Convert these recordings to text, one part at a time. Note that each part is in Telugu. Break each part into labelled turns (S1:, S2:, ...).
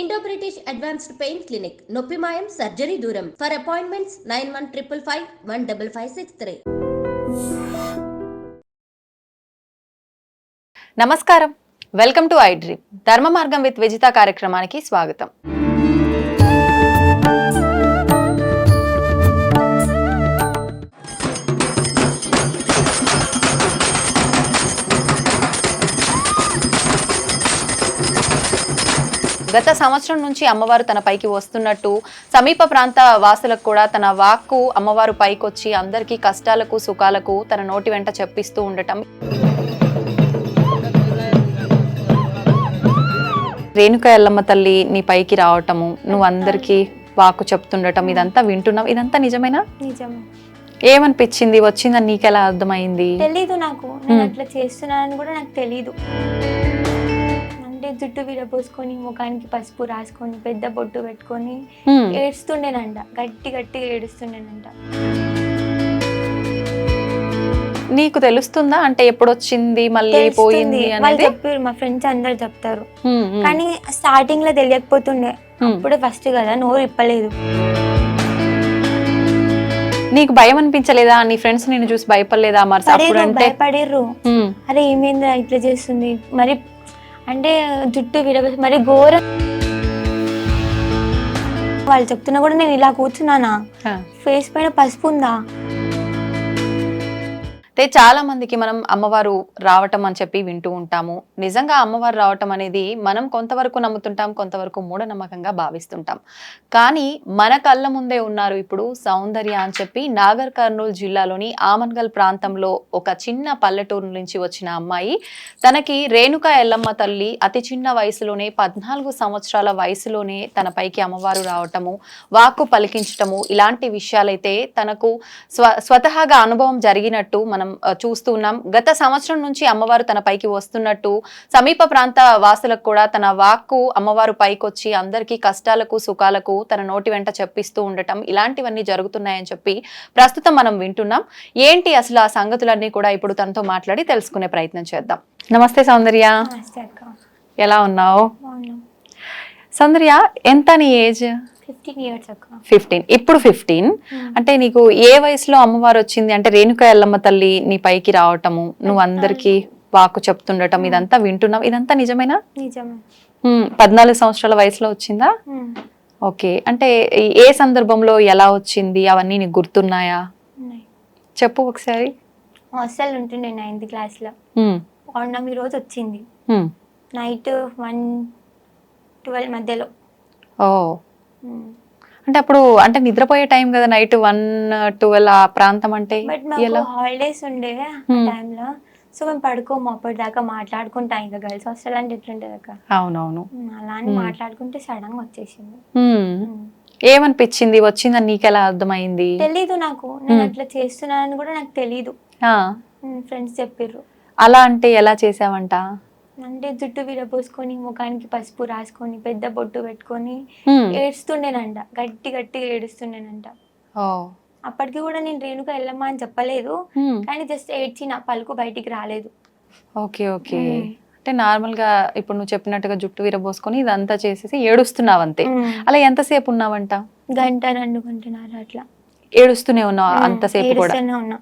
S1: Indo British advanced pain clinic నొప్పి మాయం సర్జరీ దూరం ఫర్ అపాయింట్మెంట్స్ 9155515563.
S2: నమస్కారం, వెల్కమ్ టు ఐ డ్రీమ్ ధర్మ మార్గం విత్ విజిత కార్యక్రమానికి స్వాగతం. గత సంవత్సరం నుంచి అమ్మవారు తన పైకి వస్తున్నట్టు సమీప ప్రాంత వాసులకు కూడా తన వాక్కు అమ్మవారు పైకొచ్చి అందరికీ కష్టాలకు సుఖాలకు తన నోటి వెంట చెప్పిస్తూ ఉండటం, రేణుకా ఎల్లమ్మ తల్లి నీ పైకి రావటము, నువ్వు అందరికీ వాక్కు చెప్తుండటం, ఇదంతా వింటున్నాం. ఇదంతా నిజమేనా?
S3: నిజమే.
S2: ఏమనిపించింది? వచ్చిందని నీకెలా అర్థమైంది?
S3: తెలీదు నాకు, నేను అట్లా చేస్తున్నానని కూడా నాకు తెలీదు. అంటే జుట్టు విరపోసుకొని ముఖానికి పసుపు రాసుకొని పెద్ద బొట్టు పెట్టుకొని ఏడుస్తుండేనంట, గట్టి గట్టిగా ఏడుస్తుండేనంట.
S2: నీకు తెలుస్తుందా అంటే ఎప్పుడు వచ్చింది మళ్ళీ పోయింది
S3: వాళ్ళు చెప్పారు, మా ఫ్రెండ్స్ అందరు చెప్తారు. కానీ స్టార్టింగ్ లో తెలియకపోతుండే, అప్పుడే ఫస్ట్ కదా, నోరు ఇప్పలేదు.
S2: నీకు భయం అనిపించలేదా? నీ ఫ్రెండ్స్ నిన్ను చూసి భయపడలేదా? మరి
S3: భయపడిర్రు, అరే ఏమైందా ఇట్లా చేస్తుంది, మరి అంటే జుట్టు విరబోసి మరి ఘోరం. వాళ్ళు చెప్తున్నా కూడా నేను ఇలా కూర్చున్నానా, ఫేస్ పైన పసుపు ఉందా.
S2: అయితే చాలా మందికి మనం అమ్మవారు రావటం అని చెప్పి వింటూ ఉంటాము. నిజంగా అమ్మవారు రావటం అనేది మనం కొంతవరకు నమ్ముతుంటాం, కొంతవరకు మూఢనమ్మకంగా భావిస్తుంటాం. కానీ మన కళ్ళ ముందే ఉన్నారు ఇప్పుడు సౌందర్య అని చెప్పి నాగర్ కర్నూలు జిల్లాలోని ఆమన్గల్ ప్రాంతంలో ఒక చిన్న పల్లెటూరు నుంచి వచ్చిన అమ్మాయి. తనకి రేణుకా ఎల్లమ్మ తల్లి అతి చిన్న వయసులోనే 14 సంవత్సరాల వయసులోనే తన పైకి అమ్మవారు రావటము, వాక్కు పలికించటము, ఇలాంటి విషయాలైతే తనకు స్వతహాగా అనుభవం జరిగినట్టు మనం చూస్తూ ఉన్నాం. గత సంవత్సరం నుంచి అమ్మవారు తన పైకి వస్తున్నట్టు సమీప ప్రాంత వాసులకు కూడా తన వాక్కు అమ్మవారు పైకొచ్చి అందరికీ కష్టాలకు సుఖాలకు తన నోటి వెంట చెప్పిస్తూ ఉండటం, ఇలాంటివన్నీ జరుగుతున్నాయని చెప్పి ప్రస్తుతం మనం వింటున్నాం. ఏంటి అసలు ఆ సంగతులన్నీ కూడా ఇప్పుడు తనతో మాట్లాడి తెలుసుకునే ప్రయత్నం చేద్దాం. నమస్తే సౌందర్య, ఎలా ఉన్నావు? సౌందర్య, ఎంత నీ ఏజ్? 15. ఇప్పుడు 15. అంటే నీకు ఏ వయసులో అమ్మవారు వచ్చింది? అంటే రేణుకా ఎల్లమ్మ తల్లి నీ పైకి రావటము, నువ్వు అందరికి వాక్కు చెప్తుండటం, ఇదంతా వింటున్నాం. ఇదంతా నిజమేనా? 14 సంవత్సరాల వయసులో వచ్చిందా? ఓకే. అంటే ఏ సందర్భంలో ఎలా వచ్చింది అవన్నీ నీకు గుర్తున్నాయా? చెప్పు ఒకసారి.
S3: హాస్టల్ ఉంటుండే 9th క్లాస్లో. పౌర్ణమి రోజు వచ్చింది, నైట్ 1-12 మధ్యలో.
S2: ఓ, అంటే అప్పుడు అంటే నిద్రపోయే టైం కదా, నైట్ 1-12 ఆ ప్రాంతం. అంటే
S3: హాలిడేస్ ఉండే టైంలో, సో మేము పడుకోము అప్పటిదాకా, మాట్లాడుకుంటాం. ఇంకా గర్ల్స్ హాస్టల్ అంటే ఎట్లుంటది అక్క.
S2: అవునవును.
S3: అలా అని మాట్లాడుకుంటే సడన్ గా వచ్చేసింది.
S2: ఏమనిపించింది? వచ్చిందని నీకెలా అర్థమైంది?
S3: తెలీదు నాకు, నేను అట్లా చేస్తున్నానని కూడా నాకు తెలీదు. ఫ్రెండ్స్ చెప్పిర్రు.
S2: అలా అంటే ఎలా చేసావంట?
S3: అంటే జుట్టు విరపోసుకొని ముఖానికి పసుపు రాసుకొని పెద్ద బొట్టు పెట్టుకొని ఏడుస్తుండేనంట, గట్టి గట్టిగా ఏడుస్తుండేనంట. అప్పటికి కూడా నేను రేణుక ఎల్లమ్మ అని చెప్పలేదు, కానీ జస్ట్ ఏడ్చిన, పలుకు బయటికి రాలేదు.
S2: Okay okay. అంటే నార్మల్ గా ఇప్పుడు నువ్వు చెప్పినట్టుగా జుట్టు విరబోసుకొని ఇదంతా చేసేసి ఏడుస్తున్నావు అంతే. అలా ఎంతసేపు ఉన్నావంట?
S3: 1-2 గంటన్నర అట్లా
S2: ఏడుస్తూనే ఉన్నావు అంతసేపు కూడా?
S3: ఉన్నా.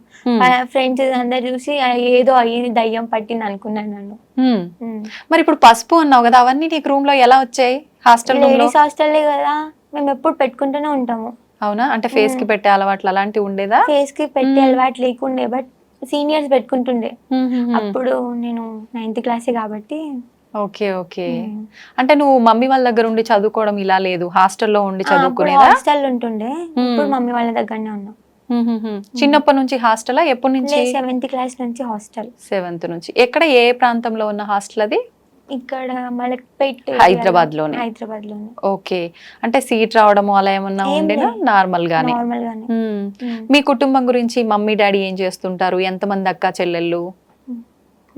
S3: ఫ్రెండ్స్ అందరు చూసి ఏదో అయ్యింది, దయ్యం పట్టింది అనుకున్నాను నన్ను.
S2: మరి ఇప్పుడు పసుపు అన్నావు కదా, అవన్నీ నీకు రూమ్ లో ఎలా వచ్చాయి? హాస్టల్లే
S3: కదా, మేము ఎప్పుడు పెట్టుకుంటూనే ఉంటాము.
S2: అవునా? అంటే ఫేస్ కి పెట్టే అలవాట్లు అలాంటివి ఉండేదా?
S3: ఫేస్ కి పెట్టే అలవాటు లేకుండే, బట్ సీనియర్స్ పెట్టుకుంటుండే. అప్పుడు నేను 9th క్లాస్ కాబట్టి.
S2: Okay okay. అంటే నువ్వు మమ్మీ వాళ్ళ దగ్గర ఉండి చదువుకోవడం ఇలా లేదు, హాస్టల్లో ఉండి చదువుకునేదా?
S3: హాస్టల్ ఉంటుండే, ఇప్పుడు మమ్మీ వాళ్ళ దగ్గరనే ఉన్నా.
S2: చిన్నప్పటి నుంచి హాస్టల్? ఎప్పటి నుంచి?
S3: 7th క్లాస్ నుంచి హాస్టల్.
S2: 7th నుంచి. ఎక్కడ, ఏ ప్రాంతంలో ఉన్న హాస్టల్ అది?
S3: ఇక్కడ మలక్పేట్,
S2: హైదరాబాద్ లోనే. ఓకే. అంటే సీట్ రావడము అలా ఏమన్నా ఉండేనా? నార్మల్ గానే. మీ కుటుంబం గురించి, మమ్మీ డాడీ ఏం చేస్తుంటారు? ఎంతమంది అక్క చెల్లెళ్ళు?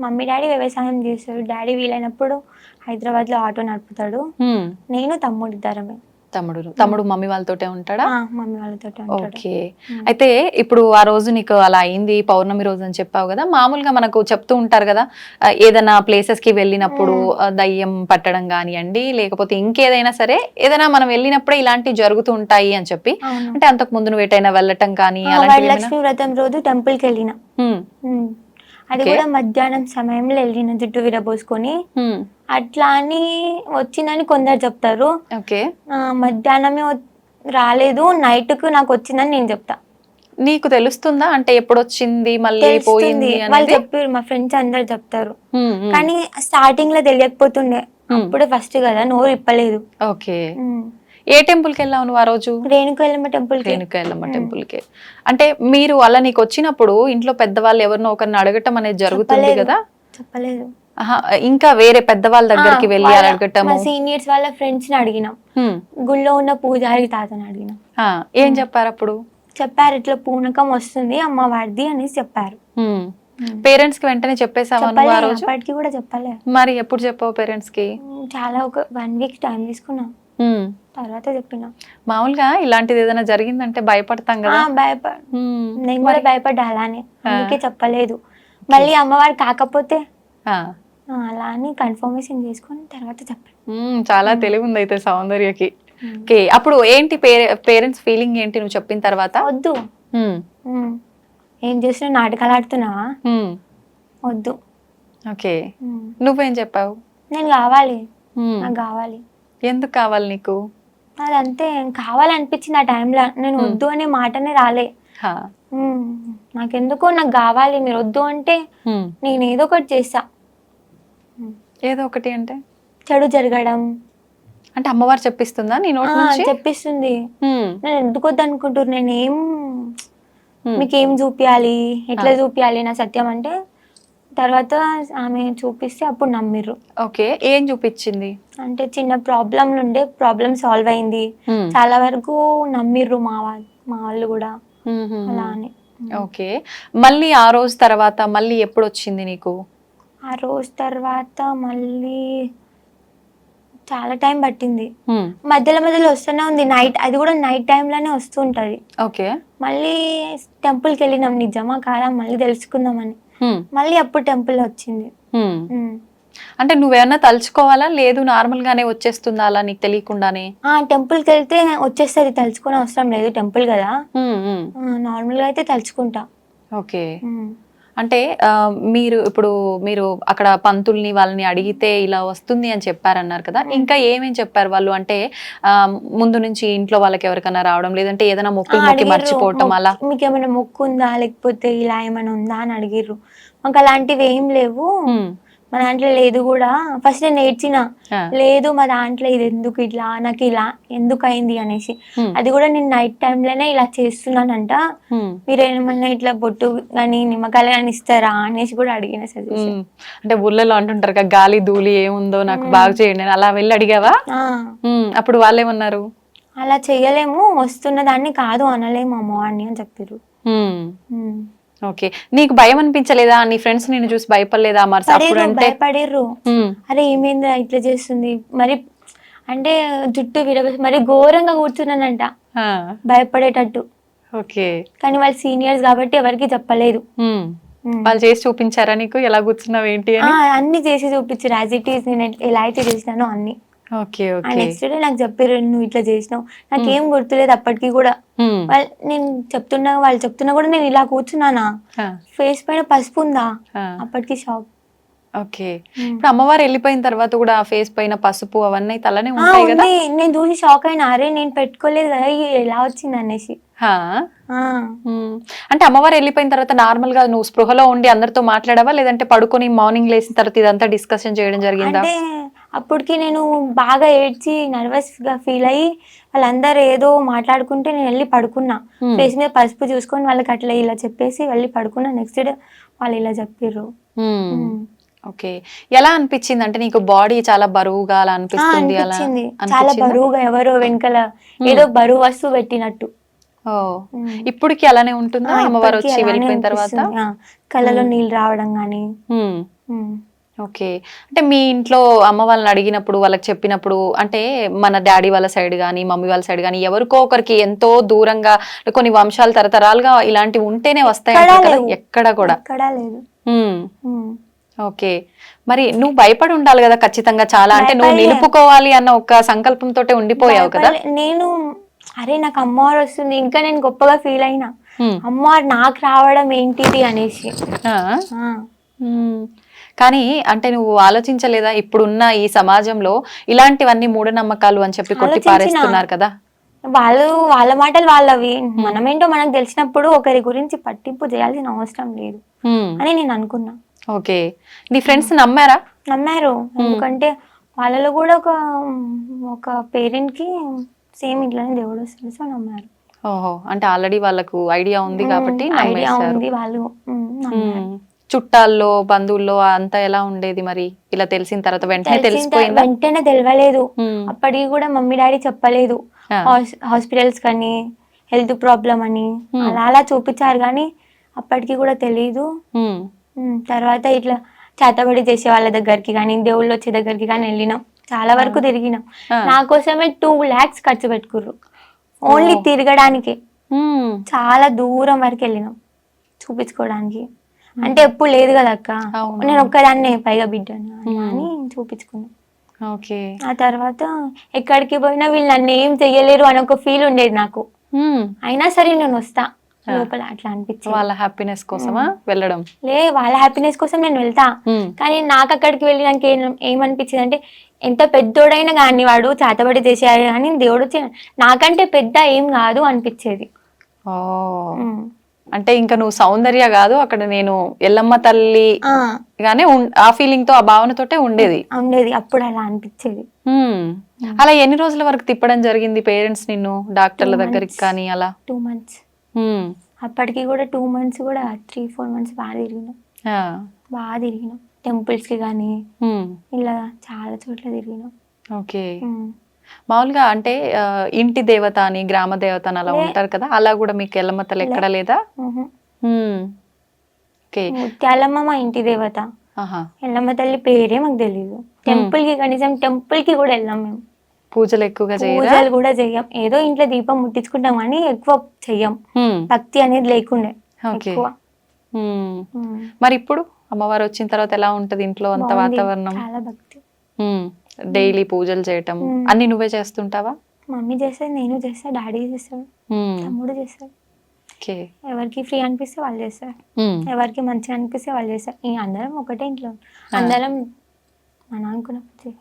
S3: మమ్మీ డాడీ వ్యవసాయం చేస్తారు. డాడీ వీలైనప్పుడు హైదరాబాద్ లో ఆటో నడుపుతాడు, నేను తమ్ముడు ఇద్దరమే.
S2: తమ్ముడు మమ్మీ వాళ్ళతోటే ఉంటాడా?
S3: మమ్మీ వాళ్ళతో ఉంటాడు.
S2: ఓకే. అయితే ఇప్పుడు ఆ రోజు నీకు అలా అయింది, పౌర్ణమి రోజు అని చెప్పావు కదా, మామూలుగా మనకు చెప్తూ ఉంటారు కదా, ఏదైనా ప్లేసెస్ కి వెళ్ళినప్పుడు దయ్యం పట్టడం కానివ్వండి, లేకపోతే ఇంకేదైనా సరే ఏదైనా మనం వెళ్ళినప్పుడే ఇలాంటివి జరుగుతూ ఉంటాయి అని చెప్పి, అంటే అంతకు ముందు నువ్వు ఎటైనా వెళ్ళటం కానీ
S3: లక్ష్మీ వ్రతం రోజు టెంపుల్ కి వెళ్ళిన, అది కూడా మధ్యాహ్నం సమయంలో వెళ్ళిన జుట్టు విరబోసుకొని. అట్లా అని వచ్చిందని కొందరు చెప్తారు. మధ్యాహ్నమే రాలేదు, నైట్ కు నాకు వచ్చిందని నేను చెప్తా.
S2: నీకు తెలుస్తుందా అంటే ఎప్పుడు వచ్చింది మళ్ళీ పోయింది?
S3: వాళ్ళు చెప్పారు, మా ఫ్రెండ్స్ అందరు చెప్తారు. కానీ స్టార్టింగ్ లో తెలియకపోతుండే, అప్పుడే ఫస్ట్ కదా, నోరు ఇప్పలేదు.
S2: ఓకే. ఏ టెంపుల్ కి వెళ్ళావు నువ్వు ఆ రోజు?
S3: రేణుక ఎల్లమ్మ టెంపుల్.
S2: రేణుక ఎల్లమ్మ టెంపుల్ కి. అంటే మీరు అలా నీకు వచ్చినప్పుడు ఇంట్లో పెద్దవాళ్ళు ఎవరినో ఒకరిని అడగటం అనేది జరుగుతుంది కదా?
S3: చెప్పలేదు.
S2: ఇంకా వేరే పెద్దవాళ్ళ దగ్గరికి వెళ్ళి అడగటం?
S3: సీనియర్స్ వాళ్ళ ఫ్రెండ్స్ ని అడిగినాం, గుళ్ళో ఉన్న పూజారి తాతని అడిగినాం.
S2: ఏం చెప్పారు అప్పుడు?
S3: చెప్పారు, ఇట్లా పూనకం వస్తుంది అమ్మవారిది అనేసి చెప్పారు.
S2: పేరెంట్స్ కి వెంటనే చెప్పేసావా నువ్వు ఆ రోజు?
S3: అప్పటికి కూడా చెప్పలే.
S2: మరి ఎప్పుడు చెప్పావు పేరెంట్స్ కి?
S3: చాలా ఒక 1 వీక్ టైం తీసుకున్నా, తర్వాత చెప్పినా.
S2: మామూలుగా ఇలాంటిది ఏదైనా జరిగిందంటే భయపడతాం కదా?
S3: నేను కూడా భయపడ్డా అలానే, అందుకే చెప్పలేదు. మళ్ళీ అమ్మవారు కాకపోతే అలా అని కన్ఫర్మేషన్ చేసుకొని తర్వాత చెప్పాను.
S2: చాలా తెలివి ఉంది అయితే సౌందర్యకి. ఓకే. అప్పుడు ఏంటి పేరెంట్స్ ఫీలింగ్ ఏంటి నువ్వు చెప్పిన తర్వాత?
S3: వద్దు, ఏం చేసినా నాటకాలు ఆడుతున్నావా, వద్దు.
S2: ఓకే. నువ్వేం చెప్పావు?
S3: నేను కావాలి, నాకు కావాలి.
S2: ఎందుకు కావాలి నీకు?
S3: అదంతే, కావాలనిపించింది ఆ టైంలో. నేను వద్దు అనే మాటనే రాలే. నాకెందుకో నాకు కావాలి, మీరు వద్దు అంటే నేను ఏదో ఒకటి చేస్తా.
S2: ఏదో ఒకటి అంటే
S3: చెడు జరగడం
S2: అంటే అమ్మవారు చెప్పిస్తుందా నీ నోటి నుంచి?
S3: చెప్పిస్తుంది. నేను ఎందుకు వద్దు అనుకుంటారు, నేనేం మీకేం చూపియాలి, ఎట్లా చూపియాలి నా సత్యం అంటే, తర్వాత ఆమె చూపిస్తే అప్పుడు నమ్మిర్రు.
S2: ఓకే. ఏం చూపించింది
S3: అంటే చిన్న ప్రాబ్లం నుండే ప్రాబ్లం సాల్వ్ అయింది, చాలా వరకు నమ్మిర్రు మా వాళ్ళు కూడా అలా అని.
S2: ఓకే. మళ్ళీ ఆ రోజు తర్వాత మళ్ళీ ఎప్పుడు వచ్చింది నీకు?
S3: ఆ రోజు తర్వాత మళ్ళీ చాలా టైం పట్టింది, మధ్యలో వస్తూనే ఉంది. నైట్, అది కూడా నైట్ టైంలోనే వస్తుంటది.
S2: ఓకే.
S3: మళ్ళీ టెంపుల్కి వెళ్ళినాం, నిజమా కాదా మళ్ళీ తెలుసుకుందామని. మళ్ళీ అప్పుడు టెంపుల్ వచ్చింది.
S2: అంటే నువ్వేమన్నా తలుచుకోవాలా, లేదు నార్మల్ గానే వచ్చేస్తుందా అలా నీకు తెలియకుండానే?
S3: టెంపుల్కి వెళ్తే వచ్చేస్తుంది, తలుచుకునే అవసరం లేదు, టెంపుల్ కదా. నార్మల్ గా అయితే తలుచుకుంటా.
S2: ఓకే. అంటే మీరు అక్కడ పంతుల్ని వాళ్ళని అడిగితే ఇలా వస్తుంది అని చెప్పారన్నారు కదా, ఇంకా ఏమేం చెప్పారు వాళ్ళు? అంటే ముందు నుంచి ఇంట్లో వాళ్ళకి ఎవరికైనా రావడం, లేదంటే ఏదైనా మొక్కి మర్చిపోవటం అలా?
S3: మీకు ఏమైనా మొక్కు ఉందా, లేకపోతే ఇలా ఏమైనా ఉందా అని అడిగిర్రు. మాకు అలాంటివి ఏం లేవు, మా దాంట్లో లేదు కూడా. ఫస్ట్ నేను నేర్చిన, లేదు మా దాంట్లో ఇది ఎందుకు ఇట్లా, నాకు ఇలా ఎందుకు అయింది అనేసి. అది కూడా నేను నైట్ టైంలోనే ఇలా చేస్తున్నానంట, మీరు ఏమన్నా ఇట్లా బొట్టు కానీ నిమ్మకాయలు కానీ ఇస్తారా అనేసి కూడా అడిగిన సజెషన్.
S2: అంటే ఊళ్ళలో అంటుంటారు కదా, గాలి ధూళి ఏముందో నాకు బాగా చేయండి, అలా వెళ్ళి అడిగావా? అప్పుడు వాళ్ళు ఏమన్నారు?
S3: అలా చెయ్యలేము, వస్తున్న దాన్ని కాదు అనలేము అమ్మవారిని అని చెప్పారు.
S2: ఓకే. నీకు భయం అనిపించలేదా? నీ ఫ్రెండ్స్ నిన్ను చూసి భయపడలేదా?
S3: భయపడిర్రు, అరే ఏమైందా ఇట్లా చేస్తుంది, మరి అంటే జుట్టు విరబోసి మరి ఘోరంగా కూర్చున్నానంట, భయపడేటట్టు.
S2: ఓకే.
S3: కానీ వాళ్ళు సీనియర్స్ కాబట్టి ఎవరికి చెప్పలేదు.
S2: వాళ్ళు చేసి చూపించారా నీకు ఎలా కూర్చున్నావు ఏంటి అని?
S3: అన్ని చేసి చూపించారు, యాజ్ ఇట్ ఈస్ నేను ఎలా అయితే చేసినానో అన్ని. నెక్స్ట్ డే నాకు చెప్పారు, నువ్వు ఇట్లా చేసినావు, నాకేం గుర్తులేదు అప్పటికి కూడా. నేను వాళ్ళు చెప్తున్నా కూడా నేను ఇలా కూర్చున్నానా, ఫేస్ పైన పసుపు ఉందా, అప్పటికి షాక్.
S2: ఓకే. ఇప్పుడు అమ్మవారు వెళ్ళిపోయిన తర్వాత కూడా ఆ ఫేస్ పైన పసుపు అవన్నీ అలానే ఉంటాయి కదా?
S3: నేను చూసి షాక్ అయినా, అరే నేను పెట్టుకోలేదు కదా, ఎలా వచ్చింది అనేసి.
S2: అంటే అమ్మవారు వెళ్ళిపోయిన తర్వాత నార్మల్ గా నువ్వు స్పృహలో ఉండి అందరితో మాట్లాడావా, లేదంటే పడుకొని మార్నింగ్ లేచిన తర్వాత ఇదంతా డిస్కషన్ చేయడం జరిగిందా?
S3: అంటే అప్పటికి నేను బాగా ఏడ్చి నర్వస్ గా ఫీల్ అయ్యి వాళ్ళందరూ ఏదో మాట్లాడుకుంటే నేను వెళ్ళి పడుకున్నా, ఫేస్ మీద పసుపు చూసుకొని వాళ్ళకి అట్లా ఇలా చెప్పేసి వెళ్ళి పడుకున్నా. నెక్స్ట్ డే వాళ్ళు ఇలా చెప్పారు.
S2: ఓకే. ఎలా అనిపించింది? అంటే నీకు బాడీ చాలా బరువుగా అలా అనిపిస్తుంది?
S3: చాలా బరువుగా, ఎవరో వెనకాల ఏదో బరువు వస్తువు పెట్టినట్టు.
S2: ఇప్పటికి అలానే ఉంటుందా అమ్మవారు వచ్చి వెళ్ళిపోయిన తర్వాత?
S3: కళ్ళలో నీళ్ళు రావడం గానీ.
S2: ఓకే. అంటే మీ ఇంట్లో అమ్మ వాళ్ళని అడిగినప్పుడు, వాళ్ళకి చెప్పినప్పుడు అంటే మన డ్యాడీ వాళ్ళ సైడ్ గానీ, మమ్మీ వాళ్ళ సైడ్ గానీ ఎవరికో ఒకరికి ఎంతో దూరంగా కొన్ని వంశాలు తరతరాలుగా ఇలాంటివి ఉంటేనే వస్తాయంటారు కదా! ఎక్కడ కూడా.
S3: ఎక్కడా లేదు.
S2: ఓకే. మరి నువ్వు భయపడి ఉండాలి కదా ఖచ్చితంగా చాలా. అంటే నువ్వు నిలుపుకోవాలి అన్న ఒక సంకల్పంతోటే ఉండిపోయావు కదా.
S3: నేను అరే నాకు అమ్మవారు వస్తుంది, ఇంకా నేను గొప్పగా ఫీల్ అయినా, అమ్మవారు నాకు రావడం ఏంటిది అనేసి.
S2: కానీ అంటే నువ్వు ఆలోచించలేదా ఇప్పుడున్న ఈ సమాజంలో ఇలాంటివన్నీ మూఢనమ్మకాలు అని చెప్పి కొట్టి పారేస్తున్నారు కదా.
S3: వాళ్ళ మాటలు వాళ్ళవి, మనమేంటో మనకు తెలిసినప్పుడు ఒకరి గురించి పట్టింపు చేయాల్సిన అవసరం లేదు అని నేను అనుకున్నా.
S2: ఓకే. నీ ఫ్రెండ్స్ నమ్మారు.
S3: ఎందుకంటే వాళ్ళలో కూడా ఒక పేరెంట్ కి సేమ్ ఇట్లానే దేవుడు వస్తుంది, సో నమ్మారు.
S2: ఓహో, అంటే ఆల్రెడీ వాళ్ళకు ఐడియా ఉంది కాబట్టి
S3: ఐడియా ఉంది, వాళ్ళు
S2: చుట్టాల్లో బంధువుల్లో అంతా ఎలా ఉండేది మరి? ఇలా తెలిసిన తర్వాత వెంటనే తెలిసిపోయిందా?
S3: వెంటనే తెలియలేదు. అప్పటికి కూడా మమ్మీ డాడీ చెప్పలేదు. హాస్పిటల్స్ కానీ హెల్త్ ప్రాబ్లం అని అలా చూపించారు, కానీ అప్పటికి కూడా తెలీదు. తర్వాత ఇట్లా చేతబడి చేసే వాళ్ళ దగ్గరికి కానీ, దేవుళ్ళు వచ్చే దగ్గరికి కానీ వెళ్ళినాం, చాలా వరకు తిరిగినాం. నా కోసమే 2 lakhs ఖర్చు పెట్టుకుర్రు ఓన్లీ తిరగడానికి. చాలా దూరం వరకు వెళ్ళినాం చూపించుకోవడానికి. అంటే ఎప్పుడు లేదు కదా అక్క, నేను ఒక్కదాన్నే పైగా బిడ్డను అని చూపించుకున్నా. ఆ తర్వాత ఎక్కడికి పోయినా వీళ్ళు నన్ను ఏం చెయ్యలేరు అని ఒక ఫీల్ ఉండేది నాకు. అయినా సరే నేను వస్తా లోపల, అట్లా అనిపించింది.
S2: వాళ్ళ హ్యాపీనెస్ కోసమా వెళ్ళడం?
S3: వాళ్ళ హ్యాపీనెస్ కోసం నేను వెళ్తా, కానీ నాకు అక్కడికి వెళ్ళి నాకు ఏమనిపించింది అంటే, ఎంత పెద్దోడైనా కానీ వాడు చేతబడి చేసేయాలి కానీ దేవుడు నాకంటే పెద్ద ఏం కాదు అనిపించేది.
S2: అంటే ఇంకా నువ్వు సౌందర్య కాదు అక్కడ, నేను ఎల్లమ్మ తల్లి గానే ఆ ఫీలింగ్ తో, ఆ భావనతోటే ఉండేది.
S3: అప్పుడు అలా అనిపించేది.
S2: అలా ఎన్ని రోజుల వరకు తిప్పడం జరిగింది పేరెంట్స్ నిన్ను డాక్టర్ల దగ్గరికి కానీ? అలా
S3: 2 months. అప్పటికి కూడా 2 months కూడా 3-4 months బాగా తిరిగినాం టెంపుల్స్ కి కానీ ఇలా చాలా చోట్ల తిరిగినాం.
S2: ఓకే. మామూలుగా అంటే ఇంటి దేవత అని, గ్రామ దేవత అని అలా ఉంటారు కదా, అలా కూడా మీకు ఎల్లమ్మ తల్లి ఎక్కడ లేదా?
S3: ముత్యాలమ్మ మా ఇంటి దేవత, ఎల్లమ్మ తల్లి పేరే మాకు తెలీదు. టెంపుల్ కి కనీసం టెంపుల్ కి కూడా వెళ్ళాం మేము.
S2: పూజలు ఎక్కువగా
S3: పూజలు కూడా చెయ్యం, ఏదో ఇంట్లో దీపం ముట్టించుకుంటాం కానీ ఎక్కువ చెయ్యం, భక్తి అనేది లేకుండే ఎక్కువ.
S2: మరి ఇప్పుడు అమ్మవారు వచ్చిన తర్వాత ఎలా ఉంటది ఇంట్లో అంత వాతావరణం?
S3: చాలా భక్తి.
S2: డైలీ పూజలు చేయటం అన్ని నువ్వే చేస్తుంటావా?
S3: మమ్మీ చేస్తాడు, నేను చేస్తా, డాడీ చేస్తాడు, తమ్ముడు చేస్తాడు. ఎవరికి ఫ్రీ అనిపిస్తే వాళ్ళు చేస్తారు, ఎవరికి మంచిగా అనిపిస్తే వాళ్ళు చేస్తారు. అందరం ఒకటే ఇంట్లో, అందరం మన అనుకున్నప్పుడు.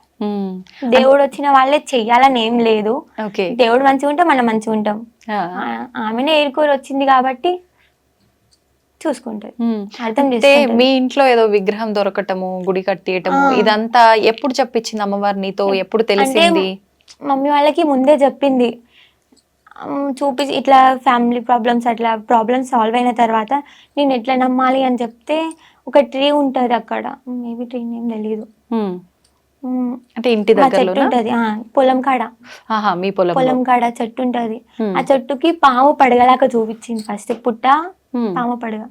S3: దేవుడు వచ్చిన వాళ్ళే చెయ్యాలని ఏం లేదు, దేవుడు మంచిగా ఉంటే మనం మంచిగా ఉంటాం. ఆమెనే ఏరుకోరు వచ్చింది కాబట్టి చూసుకుంటది, అర్థం చేస్తే.
S2: మీ ఇంట్లో ఏదో విగ్రహం దొరకటము, గుడి కట్టేయటము, ఇదంతా ఎప్పుడు చెప్పించింది అమ్మవారు నీతో? ఎప్పుడు తెలిసింది?
S3: మమ్మీ వాళ్ళకి ముందే చెప్పింది, చూపించి ఇట్లా ఫ్యామిలీ ప్రాబ్లమ్స్, అట్లా ప్రాబ్లమ్స్ సాల్వ్ అయిన తర్వాత నేను ఎట్లా నమ్మాలి అని చెప్తే, ఒక ట్రీ ఉంటది అక్కడ, మేబీ ట్రీ నేమ్ తెలీదు,
S2: అంటే ఇంటి దగ్గర
S3: ఉంటది పొలం కాడ,
S2: మీ పొలం
S3: కాడ చెట్టు ఉంటది. ఆ చెట్టుకి పాము పడగలాగా చూపించింది ఫస్ట్. పుట్ట పాము పడగ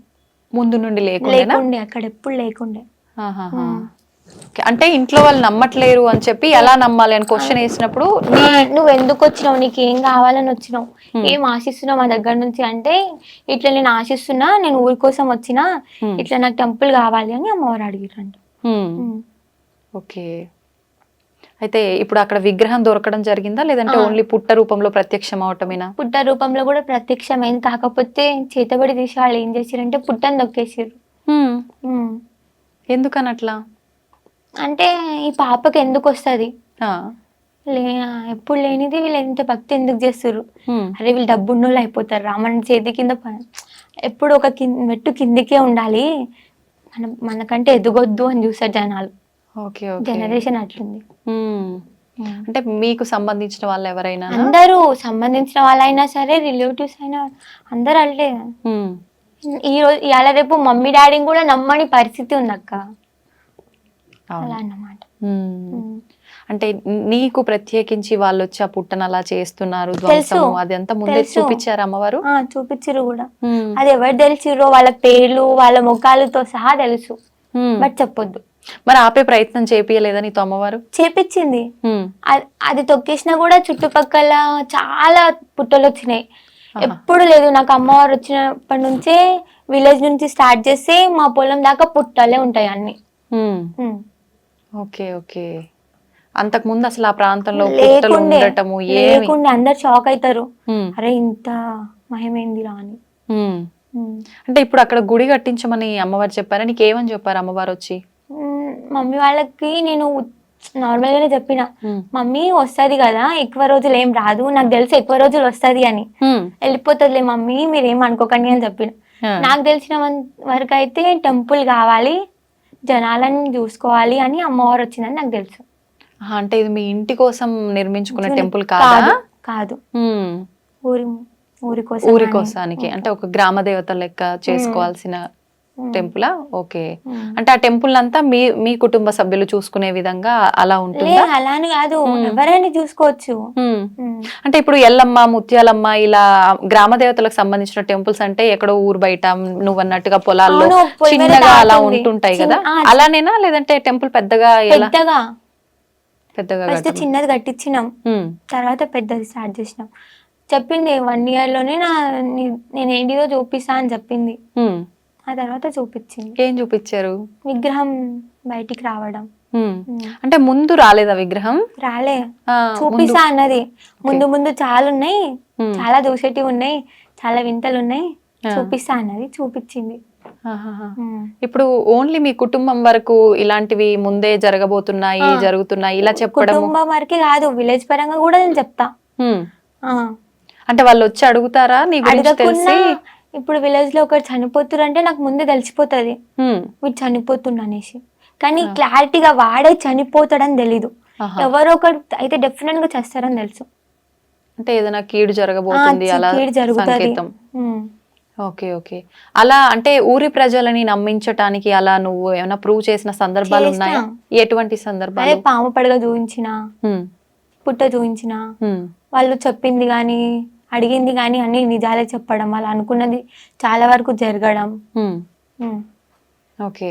S2: ముందు నుండి లేకుండే,
S3: అక్కడ ఎప్పుడు లేకుండే.
S2: అంటే ఇంట్లో వాళ్ళు నమ్మట్లేరు అని చెప్పి ఎలా నమ్మాలి అని క్వశ్చన్ వేసినప్పుడు,
S3: నువ్వు ఎందుకు వచ్చినావు, నీకు ఏం కావాలని వచ్చినావు, ఏం ఆశిస్తున్నావు మా దగ్గర నుంచి అంటే, ఇట్లా నేను ఆశిస్తున్నా, నేను ఊరి కోసం వచ్చినా, ఇట్లా నాకు టెంపుల్ కావాలి అని అమ్మవారు అడిగిరంట.
S2: ఓకే. అయితే ఇప్పుడు అక్కడ విగ్రహం దొరకడం జరిగిందా, లేదంటే ఓన్లీ పుట్ట రూపంలో ప్రత్యక్షం అవటమేనా?
S3: పుట్ట రూపంలో కూడా ప్రత్యక్షమైంది, కాకపోతే చేతబడి తీసి వాళ్ళు ఏం చేసారంటే పుట్టని దొక్కేసారు.
S2: ఎందుకని అట్లా
S3: అంటే, ఈ పాపకి ఎందుకు వస్తుంది, ఎప్పుడు లేనిది వీళ్ళు ఎంత భక్తి ఎందుకు చేస్తారు, అరే వీళ్ళు డబ్బున్నోళ్ళు అయిపోతారు, రామన్ చేతి కింద ఎప్పుడు ఒక మెట్టు కిందికే ఉండాలి, మనకంటే ఎదగొద్దు అని చూస్తారు జనాలు. జనరేషన్ అట్లుంది.
S2: అంటే మీకు సంబంధించిన వాళ్ళు ఎవరైనా?
S3: అందరూ సంబంధించిన వాళ్ళైనా సరే, రిలేటివ్స్ అయినా అందరు అల్లే. ఈ రోజు ఇవాళ రేపు మమ్మీ డాడీని కూడా నమ్మని పరిస్థితి ఉంది అక్క, అలా అన్నమాట.
S2: అంటే నీకు ప్రత్యేకించి వాళ్ళు వచ్చి ఆ పుట్టను అలా చేస్తున్నారు ధ్వంసము, అదంతా ముందే చూపించారు అమ్మవారు?
S3: చూపించారు కూడా. అది ఎవరు తెలిసిరో వాళ్ళ పేర్లు, వాళ్ళ ముఖాలతో సహా తెలుసు, బట్ చెప్పొద్దు.
S2: మరి ఆపే ప్రయత్నం చేపియలేదా నీతో అమ్మవారు?
S3: చేపించింది. అది తొక్కేసినా కూడా చుట్టుపక్కల చాలా పుట్టలు వచ్చినాయి. ఎప్పుడు లేదు, నాకు అమ్మవారు వచ్చినప్పటి నుంచే విలేజ్ నుంచి స్టార్ట్ చేస్తే మా పొలం దాకా పుట్టలే ఉంటాయి అన్ని.
S2: Okay okay. అంతకు ముందు అసలు ఆ ప్రాంతంలో పుట్టలు ఉండటము
S3: లేకుండే అందరు షాక్ అవుతారు, అరే ఇంత మహిమేందిరా అని.
S2: అంటే ఇప్పుడు అక్కడ గుడి కట్టించమని అమ్మవారు చెప్పారా? నీకు ఏమని చెప్పారు అమ్మవారు వచ్చి?
S3: మమ్మీ వాళ్ళకి నేను నార్మల్ గానే చెప్పిన, మమ్మీ వస్తది కదా ఎక్కువ రోజులు ఏం రాదు, నాకు తెలిసి ఎక్కువ రోజులు వస్తది అని, వెళ్ళిపోతుందిలే మమ్మీ మీరేం అనుకోకండి అని చెప్పిన. నాకు తెలిసిన వరకు అయితే టెంపుల్ కావాలి, జనాలను చూసుకోవాలి అని అమ్మవారు వచ్చిందని నాకు తెలుసు.
S2: అంటే ఇది మీ ఇంటి కోసం నిర్మించుకున్న టెంపుల్ కాదా?
S3: కాదు,
S2: ఊరి కోసానికి, అంటే ఒక గ్రామ దేవత లెక్క చేసుకోవాల్సిన టెంపులా? ఓకే. అంటే ఆ టెంపుల్ అంతా మీ కుటుంబ సభ్యులు చూసుకునే విధంగా అలా ఉంటుందా?
S3: అలానే కాదు, ఎవరైనా చూసుకోవచ్చు.
S2: అంటే ఇప్పుడు ఎల్లమ్మ, ముత్యాలమ్మ ఇలా గ్రామ దేవతలకు సంబంధించిన టెంపుల్స్ అంటే ఎక్కడో ఊరు బయట నువ్వు అన్నట్టుగా పొలాల్లో చిన్నగా అలా ఉంటుంటాయి కదా, అలానేనా? లేదంటే టెంపుల్ పెద్దగా పెద్దగా
S3: ఫస్ట్ చిన్నది కట్టించినాం, తర్వాత పెద్దది స్టార్ట్ చేసినాం. చెప్పింది 1 year లోనే నేను ఏంటిదో చూపిస్తా అని చెప్పింది. ఆ తర్వాత చూపించింది.
S2: ఏం చూపించారు?
S3: విగ్రహం బయటికి రావడం.
S2: అంటే ముందు రాలేదా విగ్రహం?
S3: రాలే, చూపిస్తా అన్నది. ముందు చాలా ఉన్నాయి, చాలా దూసేటివి ఉన్నాయి, చాలా వింతలు ఉన్నాయి, చూపిస్తా అన్నది, చూపించింది.
S2: ఇప్పుడు ఓన్లీ మీ కుటుంబం వరకు ఇలాంటివి ముందే జరగబోతున్నాయి, జరుగుతున్నాయి ఇలా చెప్పడం?
S3: కుటుంబం వరకే కాదు, విలేజ్ పరంగా కూడా నేను చెప్తా.
S2: అంటే వాళ్ళు వచ్చి అడుగుతారా నీ గురించి తెలిసి?
S3: ఇప్పుడు విలేజ్ లో ఒకరు చనిపోతురంటే నాకు ముందే తెలిసిపోతుంది వీడు చనిపోతుండ అనేసి, కానీ క్లారిటీగా వాడే చనిపోతాడని తెలీదు. ఎవరో ఒకరు అయితే డెఫినెట్ గా చేస్తారని తెలుసు.
S2: అంటే ఏదైనా కీడు జరగబోతుంది అలా సంకేతం. Okay okay. అలా అంటే ఊరి ప్రజలని నమ్మించటానికి అలా నువ్వు ఏమైనా ప్రూవ్ చేసిన సందర్భాలు ఉన్నాయా? ఎటువంటి సందర్భాలు?
S3: పాము పడగ చూపించిన, పుట్ట చూపించిన, వాళ్ళు చెప్పింది గాని అడిగింది గాని అన్ని నిజాలే చెప్పడం, వాళ్ళు అనుకున్నది చాలా వరకు జరగడం.
S2: ఓకే.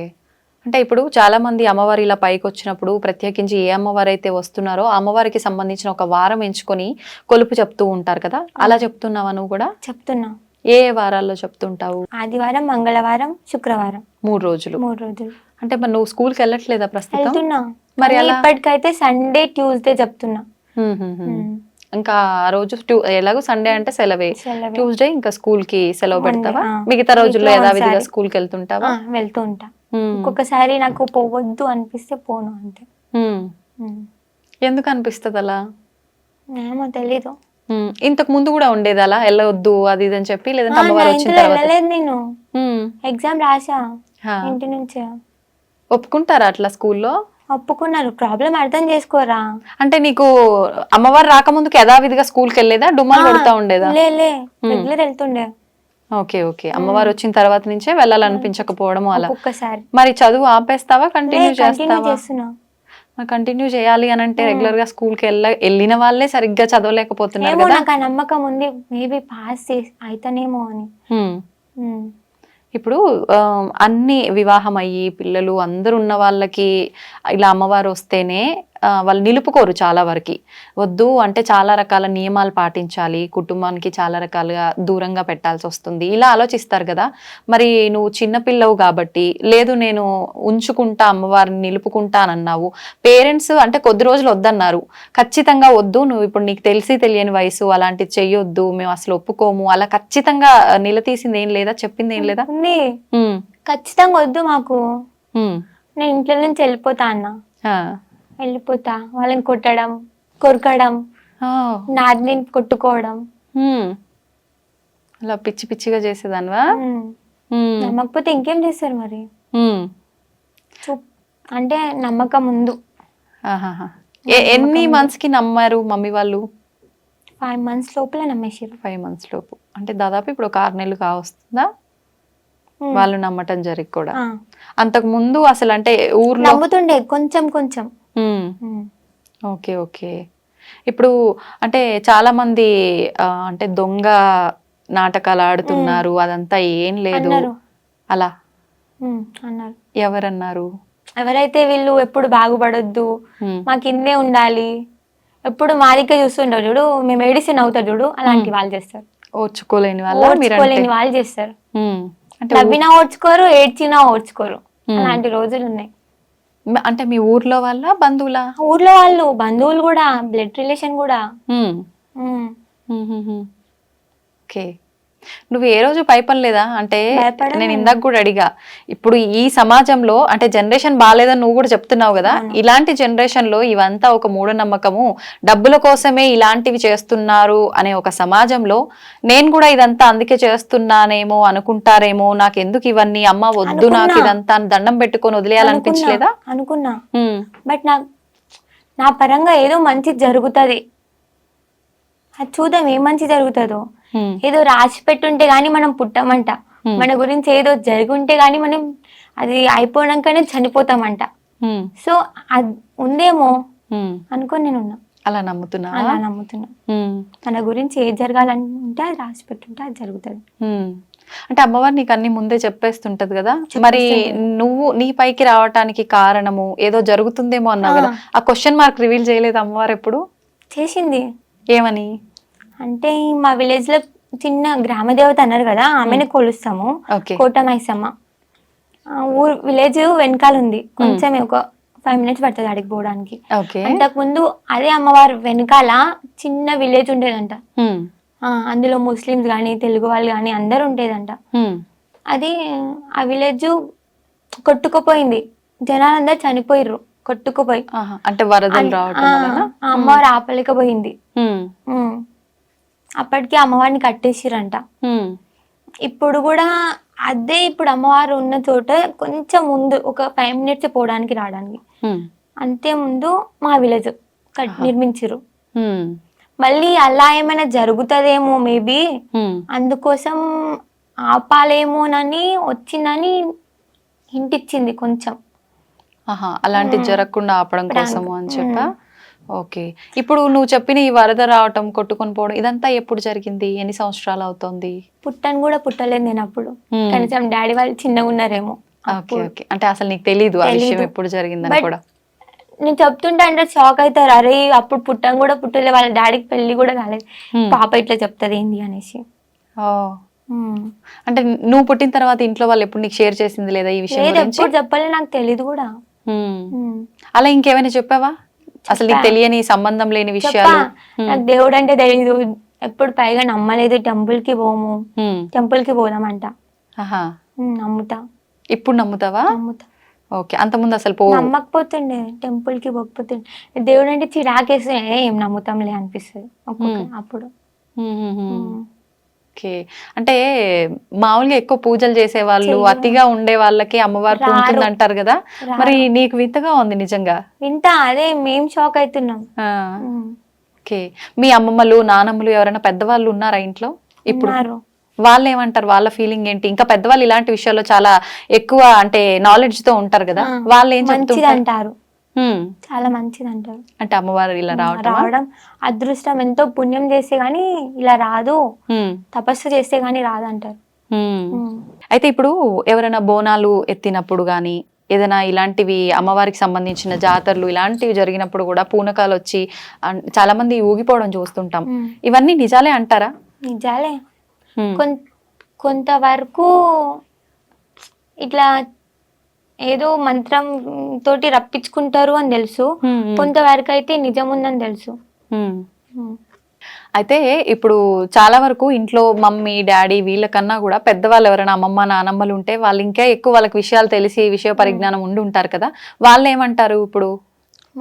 S2: అంటే ఇప్పుడు చాలా మంది అమ్మవారి ఇలా పైకి వచ్చినప్పుడు ప్రత్యేకించి ఏ అమ్మవారు అయితే వస్తున్నారో అమ్మవారికి సంబంధించిన ఒక వారం ఎంచుకొని కొలుపు చెప్తూ ఉంటారు కదా, అలా చెప్తున్నావా నువ్వు కూడా?
S3: చెప్తున్నా.
S2: ఏ వారాల్లో చెప్తుంటావు?
S3: ఆదివారం, మంగళవారం, శుక్రవారం,
S2: 3 రోజులు.
S3: 3 రోజులు.
S2: అంటే మరి నువ్వు స్కూల్కి వెళ్ళట్లేదా ప్రస్తుతం?
S3: వెళ్తున్నా,
S2: మరి
S3: ఇప్పటికైతే సండే, ట్యూస్డే చెప్తున్నా.
S2: ఇంకా ఆ రోజు ఎలాగో సండే అంటే సెలవే, ట్యూస్డే ఇంకా స్కూల్ కి సెలవు పెడతావా? మిగతా రోజుల్లో యథావిధిగా స్కూల్ కి వెళ్తుంటావా?
S3: వెళ్తూ ఉంటా. ఒక్కొక్కసారి నాకు పోవద్దు అనిపిస్తే పోను అంతే.
S2: ఎందుకు అనిపిస్తుంది అలా?
S3: ఏమో తెలీదు.
S2: ఇంతకు ముందు కూడా ఉండేది అలా వెళ్ళవద్దు అది ఇది అని చెప్పి? లేదంటే అమ్మవారు వచ్చిన తర్వాత?
S3: వెళ్ళలేదు, నేను ఎగ్జామ్ రాసా ఇంటి నుంచే.
S2: ఒప్పుకుంటారా అట్లా స్కూల్లో?
S3: ఒప్పుకున్నారు, ప్రాబ్లం అర్థం చేసుకోరా.
S2: అంటే నీకు అమ్మవారు రాకముందుకు యథావిధిగా స్కూల్ కి వెళ్ళేదా? డుమ్మాలు కొడతా ఉండేదా?
S3: రెగ్యులర్ వెళ్తుండే.
S2: Okay okay. అమ్మవారు వచ్చిన తర్వాత నుంచే వెళ్ళాలనిపించకపోవడం అలా.
S3: ఒక్కసారి
S2: మరి చదువు ఆపేస్తావా? కంటిన్యూ చేస్తావా? కంటిన్యూ చేయాలి అని అంటే రెగ్యులర్ గా స్కూల్ కి వెళ్ళిన వాళ్ళే సరిగ్గా చదవలేకపోతున్నారు కదా.
S3: నాకు ఆ నమ్మకం ఉంది, మేబీ పాస్ అయితేనేమో అని.
S2: ఇప్పుడు అన్ని వివాహం అయ్యి పిల్లలు అందరు ఉన్న వాళ్ళకి ఇలా అమ్మవారు వస్తేనే వాళ్ళు నిలుపుకోరు చాలా వరకు. వద్దు అంటే చాలా రకాల నియమాలు పాటించాలి, కుటుంబానికి చాలా రకాలుగా దూరంగా పెట్టాల్సి వస్తుంది, ఇలా ఆలోచిస్తారు కదా. మరి నువ్వు చిన్నపిల్లవు కాబట్టి లేదు నేను ఉంచుకుంటా అమ్మవారిని నిలుపుకుంటా అని అన్నావు. పేరెంట్స్ అంటే కొద్ది రోజులు వద్దన్నారు, ఖచ్చితంగా వద్దు నువ్వు ఇప్పుడు నీకు తెలిసి తెలియని వయసు అలాంటిది చెయ్యొద్దు మేము అసలు ఒప్పుకోము అలా ఖచ్చితంగా నిలదీసింది ఏం లేదా? చెప్పింది ఏం లేదా?
S3: ఖచ్చితంగా వద్దు మాకు, నేను ఇంట్లో నుంచి వెళ్ళిపోతా అన్న. వెళ్ళిపోతా, వాళ్ళని కొట్టడం, కొరకడం, నాది కొట్టుకోవడం,
S2: అలా పిచ్చి పిచ్చిగా చేసేదానివా?
S3: నమ్మకపోతే ఇంకేం చేస్తారు మరి. అంటే నమ్మకం ముందు.
S2: ఎన్ని మంత్స్ కి నమ్మారు మమ్మీ వాళ్ళు?
S3: 5 months లోపల నమ్మేసారు.
S2: 5 months లోపు అంటే దాదాపు ఇప్పుడు ఒక 6 నెలలు కావస్తుందా వాళ్ళు నమ్మటం జరిగి కూడా? అంతకు ముందు అసలు అంటే ఊర్లో
S3: నమ్ముతుండే కొంచెం కొంచెం.
S2: Okay okay. ఇప్పుడు అంటే చాలా మంది అంటే దొంగ నాటకాలు ఆడుతున్నారు అదంతా ఏం లేదు అలా
S3: అన్నారు.
S2: ఎవరన్నారు?
S3: ఎవరైతే వీళ్ళు ఎప్పుడు బాగుపడొద్దు,
S2: ఉమ్,
S3: మాకు ఇన్నే ఉండాలి, ఎప్పుడు మా దగ్గర చూస్తుంటారు చూడు, మేము ఏడిసి నవ్వుతారు చూడు, అలాంటి వాళ్ళు చేస్తారు.
S2: ఓర్చుకోలేని వాళ్ళ మీరంటే
S3: ఓర్చుకోలేని వాళ్ళు చేస్తారు.
S2: ఉమ్, అంటే
S3: నవ్వినా ఓర్చుకోరు, ఏడ్చినా ఓర్చుకోరు. అలాంటి రోజులు ఉన్నాయి.
S2: అంటే మీ ఊర్లో వాళ్ళ బంధువులా?
S3: ఊర్లో వాళ్ళు, బంధువులు కూడా, బ్లడ్ రిలేషన్ కూడా.
S2: ఉమ్,
S3: ఉమ్.
S2: ఓకే. నువ్వు ఏ రోజు భయపడలేదా? అంటే
S3: భయపడను
S2: నేను
S3: నేను.
S2: ఇందాక కూడా అడిగా, ఇప్పుడు ఈ సమాజంలో అంటే జనరేషన్ బాగాలేదని నువ్వు కూడా చెప్తున్నావు కదా, ఇలాంటి జనరేషన్ లో ఇవంతా ఒక మూఢనమ్మకము, డబ్బుల కోసమే ఇలాంటివి చేస్తున్నారు అనే ఒక సమాజంలో నేను కూడా ఇదంతా అందుకే చేస్తున్నానేమో అనుకుంటారేమో, నాకు ఎందుకు ఇవన్నీ, అమ్మ వద్దు నాకు
S3: అనుకున్నా.
S2: ఇదంతా అని దండం పెట్టుకొని వదిలేయాలనిపించలేదా?
S3: అనుకున్నా. బట్ నా పరంగా ఏదో మంచి జరుగుతుంది, అది చూద్దాం ఏం మంచి జరుగుతుందో. ఏదో రాసి పెట్టుంటే గానీ మనం పుట్టమంట, మన గురించి ఏదో జరుగుంటే గానీ మనం అది అయిపోయాకనే చనిపోతామంట. సో అది ఉందేమో అనుకొని నేను ఉన్నా.
S2: అలా నమ్ముతున్నా?
S3: అలా నమ్ముతున్నా. మన గురించి ఏది జరగాలంటే అది రాసి పెట్టుంటే అది జరుగుతుంది.
S2: అంటే అమ్మవారు నీకు అన్ని ముందే చెప్పేస్తుంటది కదా, మరి నువ్వు నీ పైకి రావటానికి కారణము ఏదో జరుగుతుందేమో అన్నావు కదా, ఆ క్వశ్చన్ మార్క్ రివీల్ చేయలేదు అమ్మవారు ఎప్పుడు?
S3: చేసింది.
S2: ఏమని?
S3: అంటే మా విలేజ్ లో చిన్న గ్రామ దేవత అన్నారు కదా, ఆమెను కొలుస్తాము, కోటమైసమ్మ. ఊరు విలేజ్ వెనకాల ఉంది, కొంచెం ఒక 5 minutes పడుతుంది అడిగి పోవడానికి. అంతకు ముందు అదే అమ్మవారు వెనకాల చిన్న విలేజ్ ఉండేదంట. అందులో ముస్లిమ్స్ గాని, తెలుగు వాళ్ళు గాని అందరు ఉండేదంట. అది ఆ విలేజ్ కొట్టుకుపోయింది, జనాలందరూ చనిపోయిర్రు కొట్టుకుపోయి.
S2: అంటే వరదలు రావటం వలన
S3: అమ్మవారు ఆపలేకపోయింది. అప్పటికి అమ్మవారిని కట్టేసిరంట. ఇప్పుడు కూడా అదే, ఇప్పుడు అమ్మవారు ఉన్న చోట కొంచెం ముందు ఒక 5 minutes పోవడానికి రావడానికి, అంతే ముందు మా విలేజ్ నిర్మించారు. మళ్ళీ అలా ఏమైనా జరుగుతుందేమో మేబీ, అందుకోసం ఆపాలేమోనని వచ్చిందని హింటిచ్చింది కొంచెం.
S2: అలాంటి జరగకుండా ఆపడం కోసము అని చెప్పా. ఓకే. ఇప్పుడు నువ్వు చెప్పిన ఈ వరద రావటం, కొట్టుకొని పోవడం, ఇదంతా ఎప్పుడు జరిగింది? ఎన్ని సంవత్సరాలు అవుతోంది?
S3: పుట్టను కూడా పుట్టలేదు నేను అప్పుడు, కనీసం డాడీ వాళ్ళు చిన్నగా ఉన్నారేమో.
S2: Okay okay. అంటే అసలు నీకు తెలీదు ఆ విషయం ఎప్పుడు జరిగిందని కూడా?
S3: నేను చెప్తుంటే అంటే షాక్ అవుతారు, అరే అప్పుడు పుట్టను కూడా పుట్టలే, వాళ్ళ డాడీకి పెళ్లి కూడా కాలేదు, పాప ఇట్లా చెప్తుంది ఏంది అనేసి.
S2: అంటే నువ్వు పుట్టిన తర్వాత ఇంట్లో వాళ్ళు ఎప్పుడు నీకు షేర్ చేసింది లేదా ఈ విషయం గురించి?
S3: ఎప్పుడు చెప్పలే, నాకు తెలియదు కూడా.
S2: అలా ఇంకేమైనా చెప్పావా? అసలు నీకు తెలియని సంబంధం లేని విషయాలు?
S3: నాకు దేవుడు అంటే తెలియదు, ఎప్పుడు పైగా నమ్మలేదు, టెంపుల్ కి పోము, టెంపుల్ కి పోదామంట. నమ్ముతా. ఇప్పుడు
S2: నమ్ముతావా?
S3: నమ్ముతా.
S2: ఓకే. అంతకుముందు అసలు
S3: నమ్మకపోతుండే, టెంపుల్ కి పోకపోతుండే, దేవుడు అంటే చిరాకేస్తే ఏం నమ్ముతాంలే అనిపిస్తుంది అప్పుడు.
S2: ఓకే. అంటే మామూలుగా ఎక్కువ పూజలు చేసే వాళ్ళు, అతిగా ఉండే వాళ్ళకి అమ్మవారు పూజలు అంటారు కదా, మరి నీకు వింతగా ఉంది నిజంగా.
S3: వింత, అదే మేము షాక్ అవుతున్నాం.
S2: ఓకే. మీ అమ్మమ్మలు, నానమ్మలు ఎవరైనా పెద్దవాళ్ళు ఉన్నారా ఇంట్లో ఇప్పుడు? వాళ్ళు ఏమంటారు? వాళ్ళ ఫీలింగ్ ఏంటి? ఇంకా పెద్దవాళ్ళు ఇలాంటి విషయాల్లో చాలా ఎక్కువ అంటే నాలెడ్జ్ తో ఉంటారు కదా, వాళ్ళు ఏం చెప్తుంటారు?
S3: చాలా మంచిది అంటారు.
S2: అంటే అమ్మవారు ఇలా
S3: రావడం అదృష్టం, ఎంతో పుణ్యం చేస్తే గానీ ఇలా రాదు, తపస్సు చేస్తే గానీ రాదు అంటారు.
S2: అయితే ఇప్పుడు ఎవరైనా బోనాలు ఎత్తినప్పుడు గానీ, ఏదైనా ఇలాంటివి అమ్మవారికి సంబంధించిన జాతరలు ఇలాంటివి జరిగినప్పుడు కూడా పూనకాలు వచ్చి చాలా మంది ఊగిపోవడం చూస్తుంటాం, ఇవన్నీ నిజాలే అంటారా?
S3: నిజాలే. కొంతవరకు ఇట్లా ఏదో మంత్రం తోటి రప్పించుకుంటారు అని తెలుసు, కొంతవరకు అయితే నిజం ఉందని తెలుసు.
S2: అయితే ఇప్పుడు చాలా వరకు ఇంట్లో మమ్మీ, డాడీ వీళ్ళకన్నా కూడా పెద్దవాళ్ళు ఎవరైనా అమ్మమ్మ, నానమ్మలు ఉంటే వాళ్ళు ఇంకా ఎక్కువ వాళ్ళకి విషయాలు తెలిసి విషయ పరిజ్ఞానం ఉండి ఉంటారు కదా, వాళ్ళు ఏమంటారు? ఇప్పుడు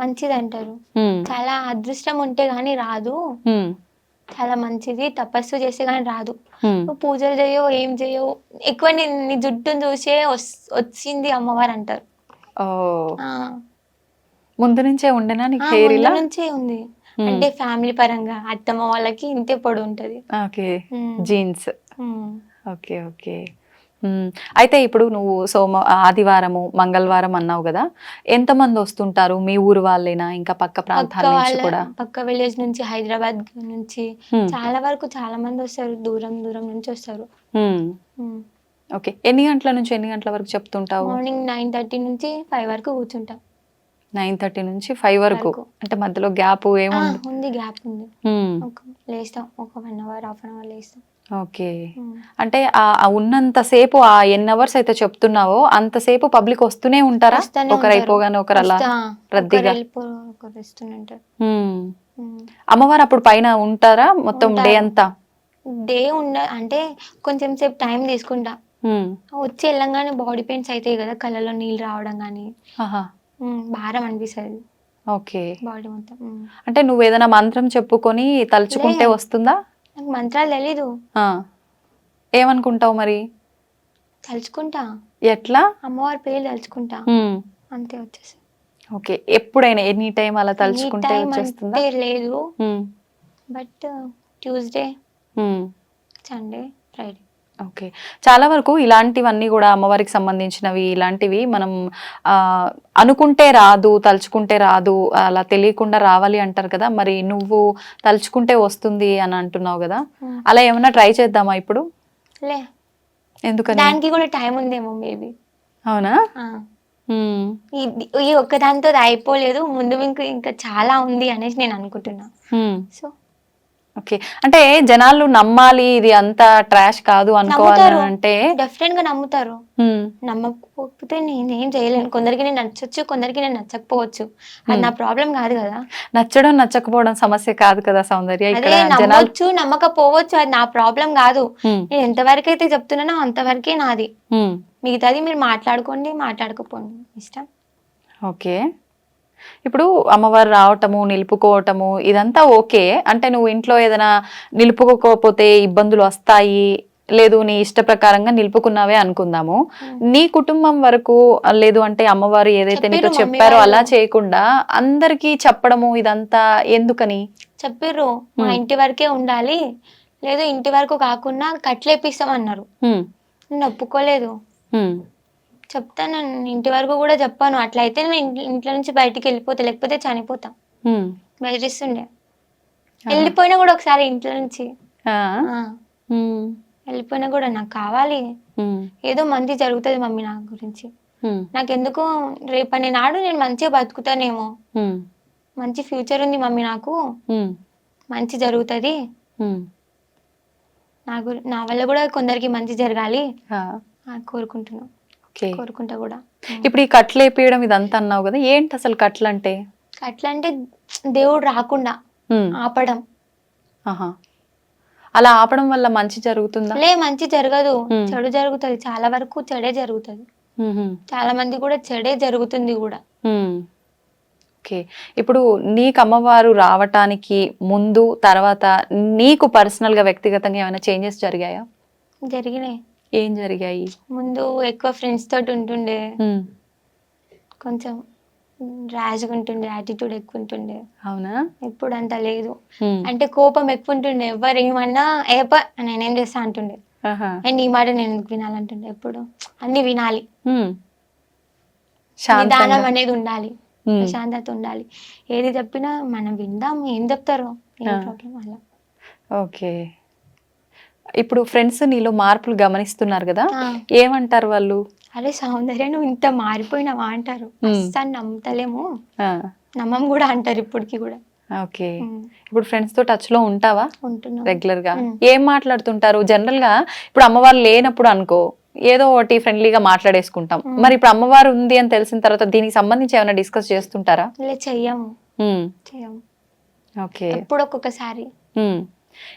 S3: మంచిది అంటారు, చాలా అదృష్టం ఉంటే గానీ రాదు, చాలా మంచిది, తపస్సు చేస్తే గానీ రాదు, పూజలు చేయో ఏం చేయో, ఎక్కువ నీ జుట్టును చూసే వచ్చింది అమ్మవారు అంటారు.
S2: ముందు నుంచే ఉండేనా నీకు హెయిర్? ఇలా
S3: నుంచే ఉంది, అంటే ఫ్యామిలీ పరంగా అత్తమ్మ వాళ్ళకి ఇంతే పొడి ఉంటది.
S2: ఓకే. జీన్స్. Okay okay. అయితే ఇప్పుడు నువ్వు ఆదివారము, మంగళవారం అన్నావు కదా, ఎంతమంది వస్తుంటారు? మీ ఊరు వాళ్ళేనా, ఇంకా పక్క ప్రాంతాల నుంచి కూడా?
S3: పక్క విలేజ్ నుంచి, హైదరాబాద్ నుంచి చాలా వరకు చాలా మంది వస్తారు, దూరం దూరం నుంచి వస్తారు.
S2: ఓకే. ఎన్ని గంటల నుంచి ఎన్ని గంటల వరకు చెప్తుంటావు?
S3: మార్నింగ్ 9:30 నుంచి 5 వరకు కూర్చుంటా.
S2: 9:30 నుంచి 5 వరకు. అంటే మధ్యలో గ్యాప్ ఏముంది?
S3: ఉంది, గ్యాప్ ఉంది. లేస్తాం ఒక 1 అవర్, హాఫ్ అన్ అవర్ లేస్తాం.
S2: ఓకే. అంటే ఉన్నంతసేపు ఆ ఎన్ని అవర్స్ అయితే చెప్తున్నావో అంతసేపు పబ్లిక్ వస్తూనే ఉంటారా? ఒకరు అయిపోగానే ఒకరు అలా రద్దీగా అమ్మవారు అప్పుడు పైన ఉంటారా మొత్తం డే అంతా?
S3: డే అంటే కొంచెం సేపు టైం తీసుకుంటా. వచ్చి వెళ్ళంగానే బాడీ పెయిన్స్ అవుతాయి కదా, కళ్ళలో నీళ్ళు రావడం కానీ భారం అనిపిస్తుంది.
S2: ఓకే.
S3: బాడీ మొత్తం.
S2: అంటే నువ్వు ఏదైనా మంత్రం చెప్పుకొని తలుచుకుంటే వస్తుందా?
S3: నాకు మంత్రాలు తెలీదు.
S2: ఏమనుకుంటావు మరి?
S3: తలుచుకుంటా.
S2: ఎట్లా?
S3: అమ్మవారి పేరు తలుచుకుంటా, అంతే వచ్చేసి.
S2: ఓకే. ఎప్పుడైనా ఎనీ టైం అలా తలుచుకుంటే వచ్చేస్తుందా?
S3: లేదు, but Tuesday, Sunday, Friday.
S2: Okay. చాలా వరకు ఇలాంటివన్నీ కూడా అమ్మవారికి సంబంధించినవి ఇలాంటివి మనం అనుకుంటే రాదు, తలుచుకుంటే రాదు, అలా తెలియకుండా రావాలి అంటారు కదా. మరి నువ్వు తలుచుకుంటే వస్తుంది అని అంటున్నావు కదా, అలా ఏమన్నా ట్రై చేద్దామా ఇప్పుడు?
S3: లే,
S2: ఎందుకని?
S3: దానికి కూడా టైం ఉందేమో మేబీ.
S2: అవునా?
S3: ఈ ఒక్కదాంతో అయిపోలేదు, ముందు ఇంకా చాలా ఉంది అనేసి నేను అనుకుంటున్నా. So
S2: okay. అంటే జనాలు నమ్మాలి, ఇది అంతా ట్రాష్ కాదు అనుకోవాలి అంటే
S3: డెఫినెట్ గా నమ్ముతారు. నమ్మకపోతే నేనేం చేయలేను. కొందరికి నేను నచ్చొచ్చు, కొందరికి నేను నచ్చకపోవచ్చు. అది నా ప్రాబ్లం కాదు కదా.
S2: నచ్చడం నచ్చకపోవడం సమస్య కాదు కదా సౌందర్య.
S3: అదే నమ్మొచ్చు, నమ్మకపోవచ్చు, అది నా ప్రాబ్లం కాదు. నేను ఎంతవరకు అయితే చెప్తున్నానో అంతవరకే నాది. మిగతాది మీరు మాట్లాడుకోండి, మాట్లాడుకోపోండి, ఇష్టం.
S2: ఓకే. ఇప్పుడు అమ్మవారు రావటము, నిలుపుకోవటము ఇదంతా ఓకే. అంటే నువ్వు ఇంట్లో ఏదైనా నిలుపుకోకపోతే ఇబ్బందులు వస్తాయి, లేదు నీ ఇష్ట ప్రకారంగా నిలుపుకున్నావే అనుకుందాము. నీ కుటుంబం వరకు లేదు అంటే అమ్మవారు ఏదైతే నీతో చెప్పారో అలా చేయకుండా అందరికి చెప్పడము ఇదంతా ఎందుకని?
S3: చెప్పిర్రు మా ఇంటి వరకే ఉండాలి, లేదు ఇంటి వరకు కాకుండా కట్లేపిస్తామన్నారు. నేను ఒప్పుకోలేదు. చెప్తాను, ఇంటి వరకు కూడా చెప్పాను. అట్లయితే నేను ఇంట్లో నుంచి బయటికి వెళ్ళిపోతా, లేకపోతే చనిపోతా. బెదిరిస్తుండే. వెళ్ళిపోయినా కూడా ఒకసారి ఇంట్లో నుంచి వెళ్ళిపోయినా కూడా నాకు కావాలి, ఏదో మంచి జరుగుతుంది మమ్మీ నా గురించి, నాకెందుకు రేపటి నాడు నేను మంచిగా బతుకుతానేమో, మంచి ఫ్యూచర్ ఉంది మమ్మీ నాకు, మంచి జరుగుతుంది, నా వల్ల కూడా కొందరికి మంచి జరగాలి కోరుకుంటున్నాను. కోరుకుంటా కూడా.
S2: ఇప్పుడు ఈ కట్లు వేపియడం ఇదంతా అన్నావు కదా, ఏంటి అసలు కట్లు అంటే?
S3: కట్లు అంటే దేవుడు రాకుండా ఆపడం.
S2: అలా ఆపడం వల్ల మంచి జరుగుతుందా?
S3: లే, మంచి జరగదు, చెడు జరుగుతుంది. చాలా వరకు చెడే జరుగుతుంది. చాలా మంది కూడా చెడే జరుగుతుంది కూడా.
S2: ఓకే. ఇప్పుడు నీకు అమ్మవారు రావటానికి ముందు తర్వాత నీకు పర్సనల్ గా వ్యక్తిగతంగా ఏమైనా చేంజెస్ జరిగాయా?
S3: జరిగినాయి.
S2: ఏం జరిగాయి?
S3: ముందు ఎక్కువ ఫ్రెండ్స్ తోటి ఉంటుండే, కొంచెం ర్యాష్గా ఉంటుండే, యాటిట్యూడ్ ఎక్కువ ఉంటుండే.
S2: అవునా?
S3: ఇప్పుడు అంత లేదు. అంటే కోపం ఎక్కువ ఉంటుండే, ఎవరు ఏమన్నా నేనేం చేస్తా అంటుండే, అండ్ ఈ మాట నేను ఎందుకు వినాలంటుండే. ఎప్పుడు అన్ని వినాలి, నిదానం అనేది ఉండాలి, ప్రశాంతత ఉండాలి. ఏది చెప్పినా మనం విందాం, ఏం చెప్తారో ఏం ప్రాబ్లం అలా.
S2: ఓకే. ఇప్పుడు ఫ్రెండ్స్ నీలో మార్పులు గమనిస్తున్నారు కదా, ఏమంటారు వాళ్ళు?
S3: అరే సౌందర్య నువ్వు ఇంత మారిపోయినావా అంటారు. అస్సలు నమ్ముతలేము, నమ్మం కూడా అంటారు ఇప్పటికి కూడా.
S2: ఓకే. ఇప్పుడు ఫ్రెండ్స్ తో టచ్ లో ఉంటావా?
S3: ఉంటున్నా
S2: రెగ్యులర్ గా. ఏం మాట్లాడుతుంటారు జనరల్ గా? ఇప్పుడు అమ్మవారు లేనప్పుడు అనుకో ఏదో ఒకటి ఫ్రెండ్లీగా మాట్లాడేసుకుంటాం, మరి ఇప్పుడు అమ్మవారు ఉంది అని తెలిసిన తర్వాత దీనికి సంబంధించి ఏమైనా డిస్కస్ చేస్తుంటారా?
S3: చెయ్యము.
S2: ఓకే.
S3: ఎప్పుడు ఒక్కొక్కసారి.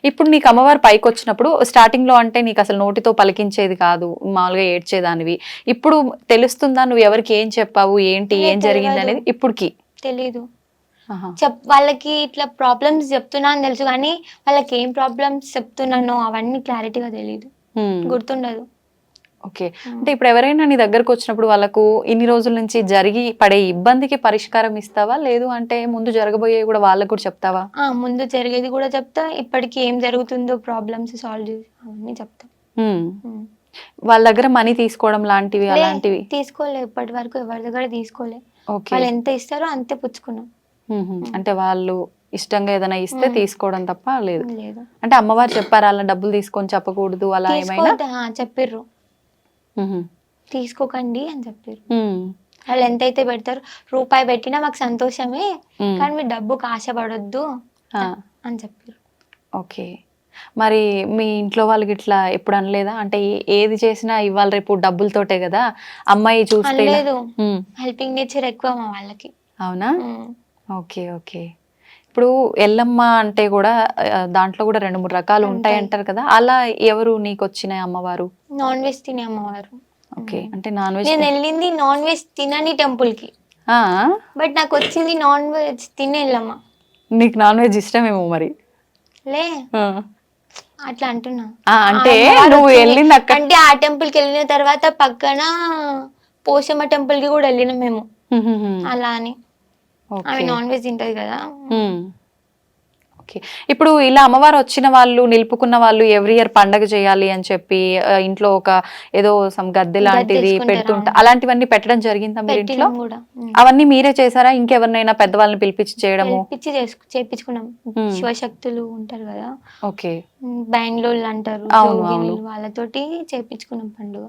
S2: ఇప్పుడు నీకు అమ్మవారు పైకి వచ్చినప్పుడు స్టార్టింగ్ లో అంటే నీకు అసలు నోటితో పలికించేది కాదు, మామూలుగా ఏడ్చేదానివి. ఇప్పుడు తెలుస్తుందా నువ్వు ఎవరికి ఏం చెప్పావు, ఏంటి ఏం జరిగింది అనేది? ఇప్పటికి
S3: తెలీదు. వాళ్ళకి ఇట్లా ప్రాబ్లమ్స్ చెప్తున్నా అని తెలుసు, కానీ వాళ్ళకి ఏం ప్రాబ్లమ్స్ చెప్తున్నానో అవన్నీ క్లారిటీగా తెలీదు, గుర్తుండదు.
S2: ఓకే. అంటే ఇప్పుడు ఎవరైనా నీ దగ్గరకు వచ్చినప్పుడు వాళ్ళకు ఇన్ని రోజుల నుంచి జరిగి పడే ఇబ్బందికి పరిష్కారం ఇస్తావా, లేదు అంటే ముందు జరగబోయే కూడా వాళ్ళకు కూడా చెప్తావా?
S3: ముందు జరిగేది కూడా చెప్తా, ఇప్పటికి ఏం జరుగుతుందో ప్రాబ్లమ్స్ సాల్వ్ చేసి అవన్నీ చెప్తా.
S2: వాళ్ళ దగ్గర మనీ తీసుకోవడం లాంటివి అలాంటివి
S3: తీసుకోలే, ఇప్పటి వరకు ఎవరి దగ్గర తీసుకోలే. వాళ్ళు ఎంత ఇస్తారో అంతే పుచ్చుకున్నాం.
S2: అంటే వాళ్ళు ఇష్టంగా ఏదైనా ఇస్తే తీసుకోవడం తప్ప లేదు. అంటే అమ్మవారు చెప్పారా అలా డబ్బులు తీసుకొని చెప్పకూడదు అలా ఏమైనా?
S3: చెప్పిర్రు. తీసుకోకండి అని చెప్పారు. వాళ్ళు ఎంతైతే పెడతారు, రూపాయి పెట్టినా మాకు సంతోషమే, కానీ మీరు డబ్బుకు ఆశపడొద్దు అని చెప్పారు.
S2: ఓకే. మరి మీ ఇంట్లో వాళ్ళకి ఇట్లా ఎప్పుడు అనలేదా? అంటే ఏది చేసినా ఇవాళ రేపు డబ్బులతోటే కదా, అమ్మాయి చూస్తే
S3: లేదు, హెల్పింగ్ నేచర్ ఎక్కువ మా వాళ్ళకి.
S2: అవునా? Okay okay. ఇప్పుడు ఎల్లమ్మ అంటే కూడా దాంట్లో కూడా 2-3 రకాలు ఉంటాయి అంటారు కదా, అలా ఎవరు నీకు వచ్చిన అమ్మవారు?
S3: నాన్ వెజ్ తినే అమ్మవారు.
S2: ఓకే. అంటే నాన్ వెజ్
S3: నేను వెళ్ళింది నాన్ వెజ్ తినని టెంపుల్ కి, బట్ నాకు వచ్చింది నాన్ వెజ్ తినే ఎల్లమ్మ.
S2: నీకు నాన్ వెజ్ ఇష్టమేమో మరి.
S3: లే అట్లా అంటున్నా.
S2: అంటే నువ్వు వెళ్ళింది అక్కడ,
S3: అంటే ఆ టెంపుల్ కి వెళ్ళిన తర్వాత పక్కన పోషమ్మ టెంపుల్ కి కూడా వెళ్ళినాం మేము. అలా అని ఆమె నాన్ వెజ్ తింటది కదా.
S2: ఓకే. ఇప్పుడు ఇలా అమ్మవారు వచ్చిన వాళ్ళు, నిలుపుకున్న వాళ్ళు ఎవ్రీ ఇయర్ పండగ చేయాలి అని చెప్పి ఇంట్లో ఒక ఏదో సమ్ గద్దె లాంటిది పెడుతుంటా, అలాంటివన్నీ పెట్టడం జరిగిందా మీరు ఇంట్లో? అవన్నీ మీరే చేసారా? ఇంకెవరినైనా పెద్దవాళ్ళని పిలిపించి చేయడము?
S3: చేపించుకున్నాం. శివశక్తులు ఉంటారు కదా,
S2: ఓకే,
S3: బైండ్లోళ్ళు అంటారు, వాళ్ళతోటి చేపించుకున్నాం పండుగ.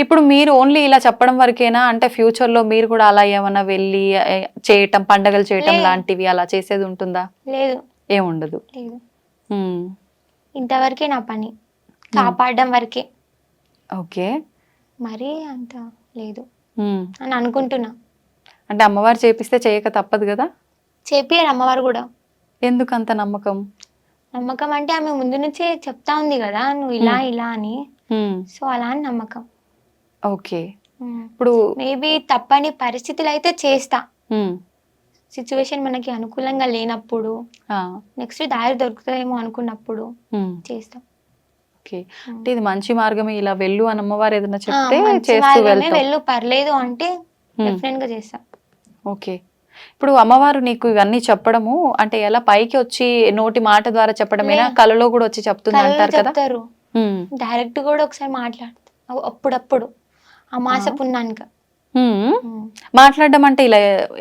S2: ఇప్పుడు మీరు ఓన్లీ ఇలా చెప్పడం వరకేనా? అంటే ఫ్యూచర్ లో మీరు కూడా అలా ఏమన్నా వెళ్ళి చేయటం, పండగలు చేయటం లాంటివి అలా చేసేది ఉంటుందా?
S3: లేదు,
S2: ఏముండదు.
S3: ఇంతవరకే నా పని, కాపాడడం వరకే.
S2: ఓకే.
S3: మరి అంత లేదు అని అనుకుంటున్నా.
S2: అంటే అమ్మవారు చేపిస్తే చేయక తప్పదు కదా?
S3: చేపియారు అమ్మవారు కూడా.
S2: ఎందుకు అంత నమ్మకం?
S3: నమ్మకం అంటే ఆమె ముందు నుంచే చెప్తా ఉంది కదా, నువ్వు ఇలా ఇలా అని, సో అలా అని నమ్మకం.
S2: ఓకే. ఇప్పుడు
S3: మేబీ తప్పని పరిస్థితులు అయితే చేస్తా, సిచ్యువేషన్ మనకి అనుకూలంగా లేనప్పుడు, నెక్స్ట్ దారి దొరుకుతుందేమో అనుకున్నప్పుడు చేస్తాం.
S2: ఓకే. అంటే ఇది మంచి మార్గమే, ఇలా వెళ్ళు అని అమ్మవారు ఏదైనా చెప్తే చేస్తూ వెళ్తాం.
S3: వెళ్ళు పర్లేదు అంటే డెఫినెట్ గా చేస్తా.
S2: ఓకే. ఇప్పుడు అమ్మవారు నీకు ఇవన్నీ చెప్పడము అంటే ఎలా, పైకి వచ్చి నోటి మాట ద్వారా చెప్పడమేనా, కలలో కూడా వచ్చి చెప్తుంది అంటారు కదా?
S3: డైరెక్ట్ కూడా ఒకసారి మాట్లాడుతా అప్పుడప్పుడు, అమాస పున్నానికి.
S2: మాట్లాడడం అంటే ఇలా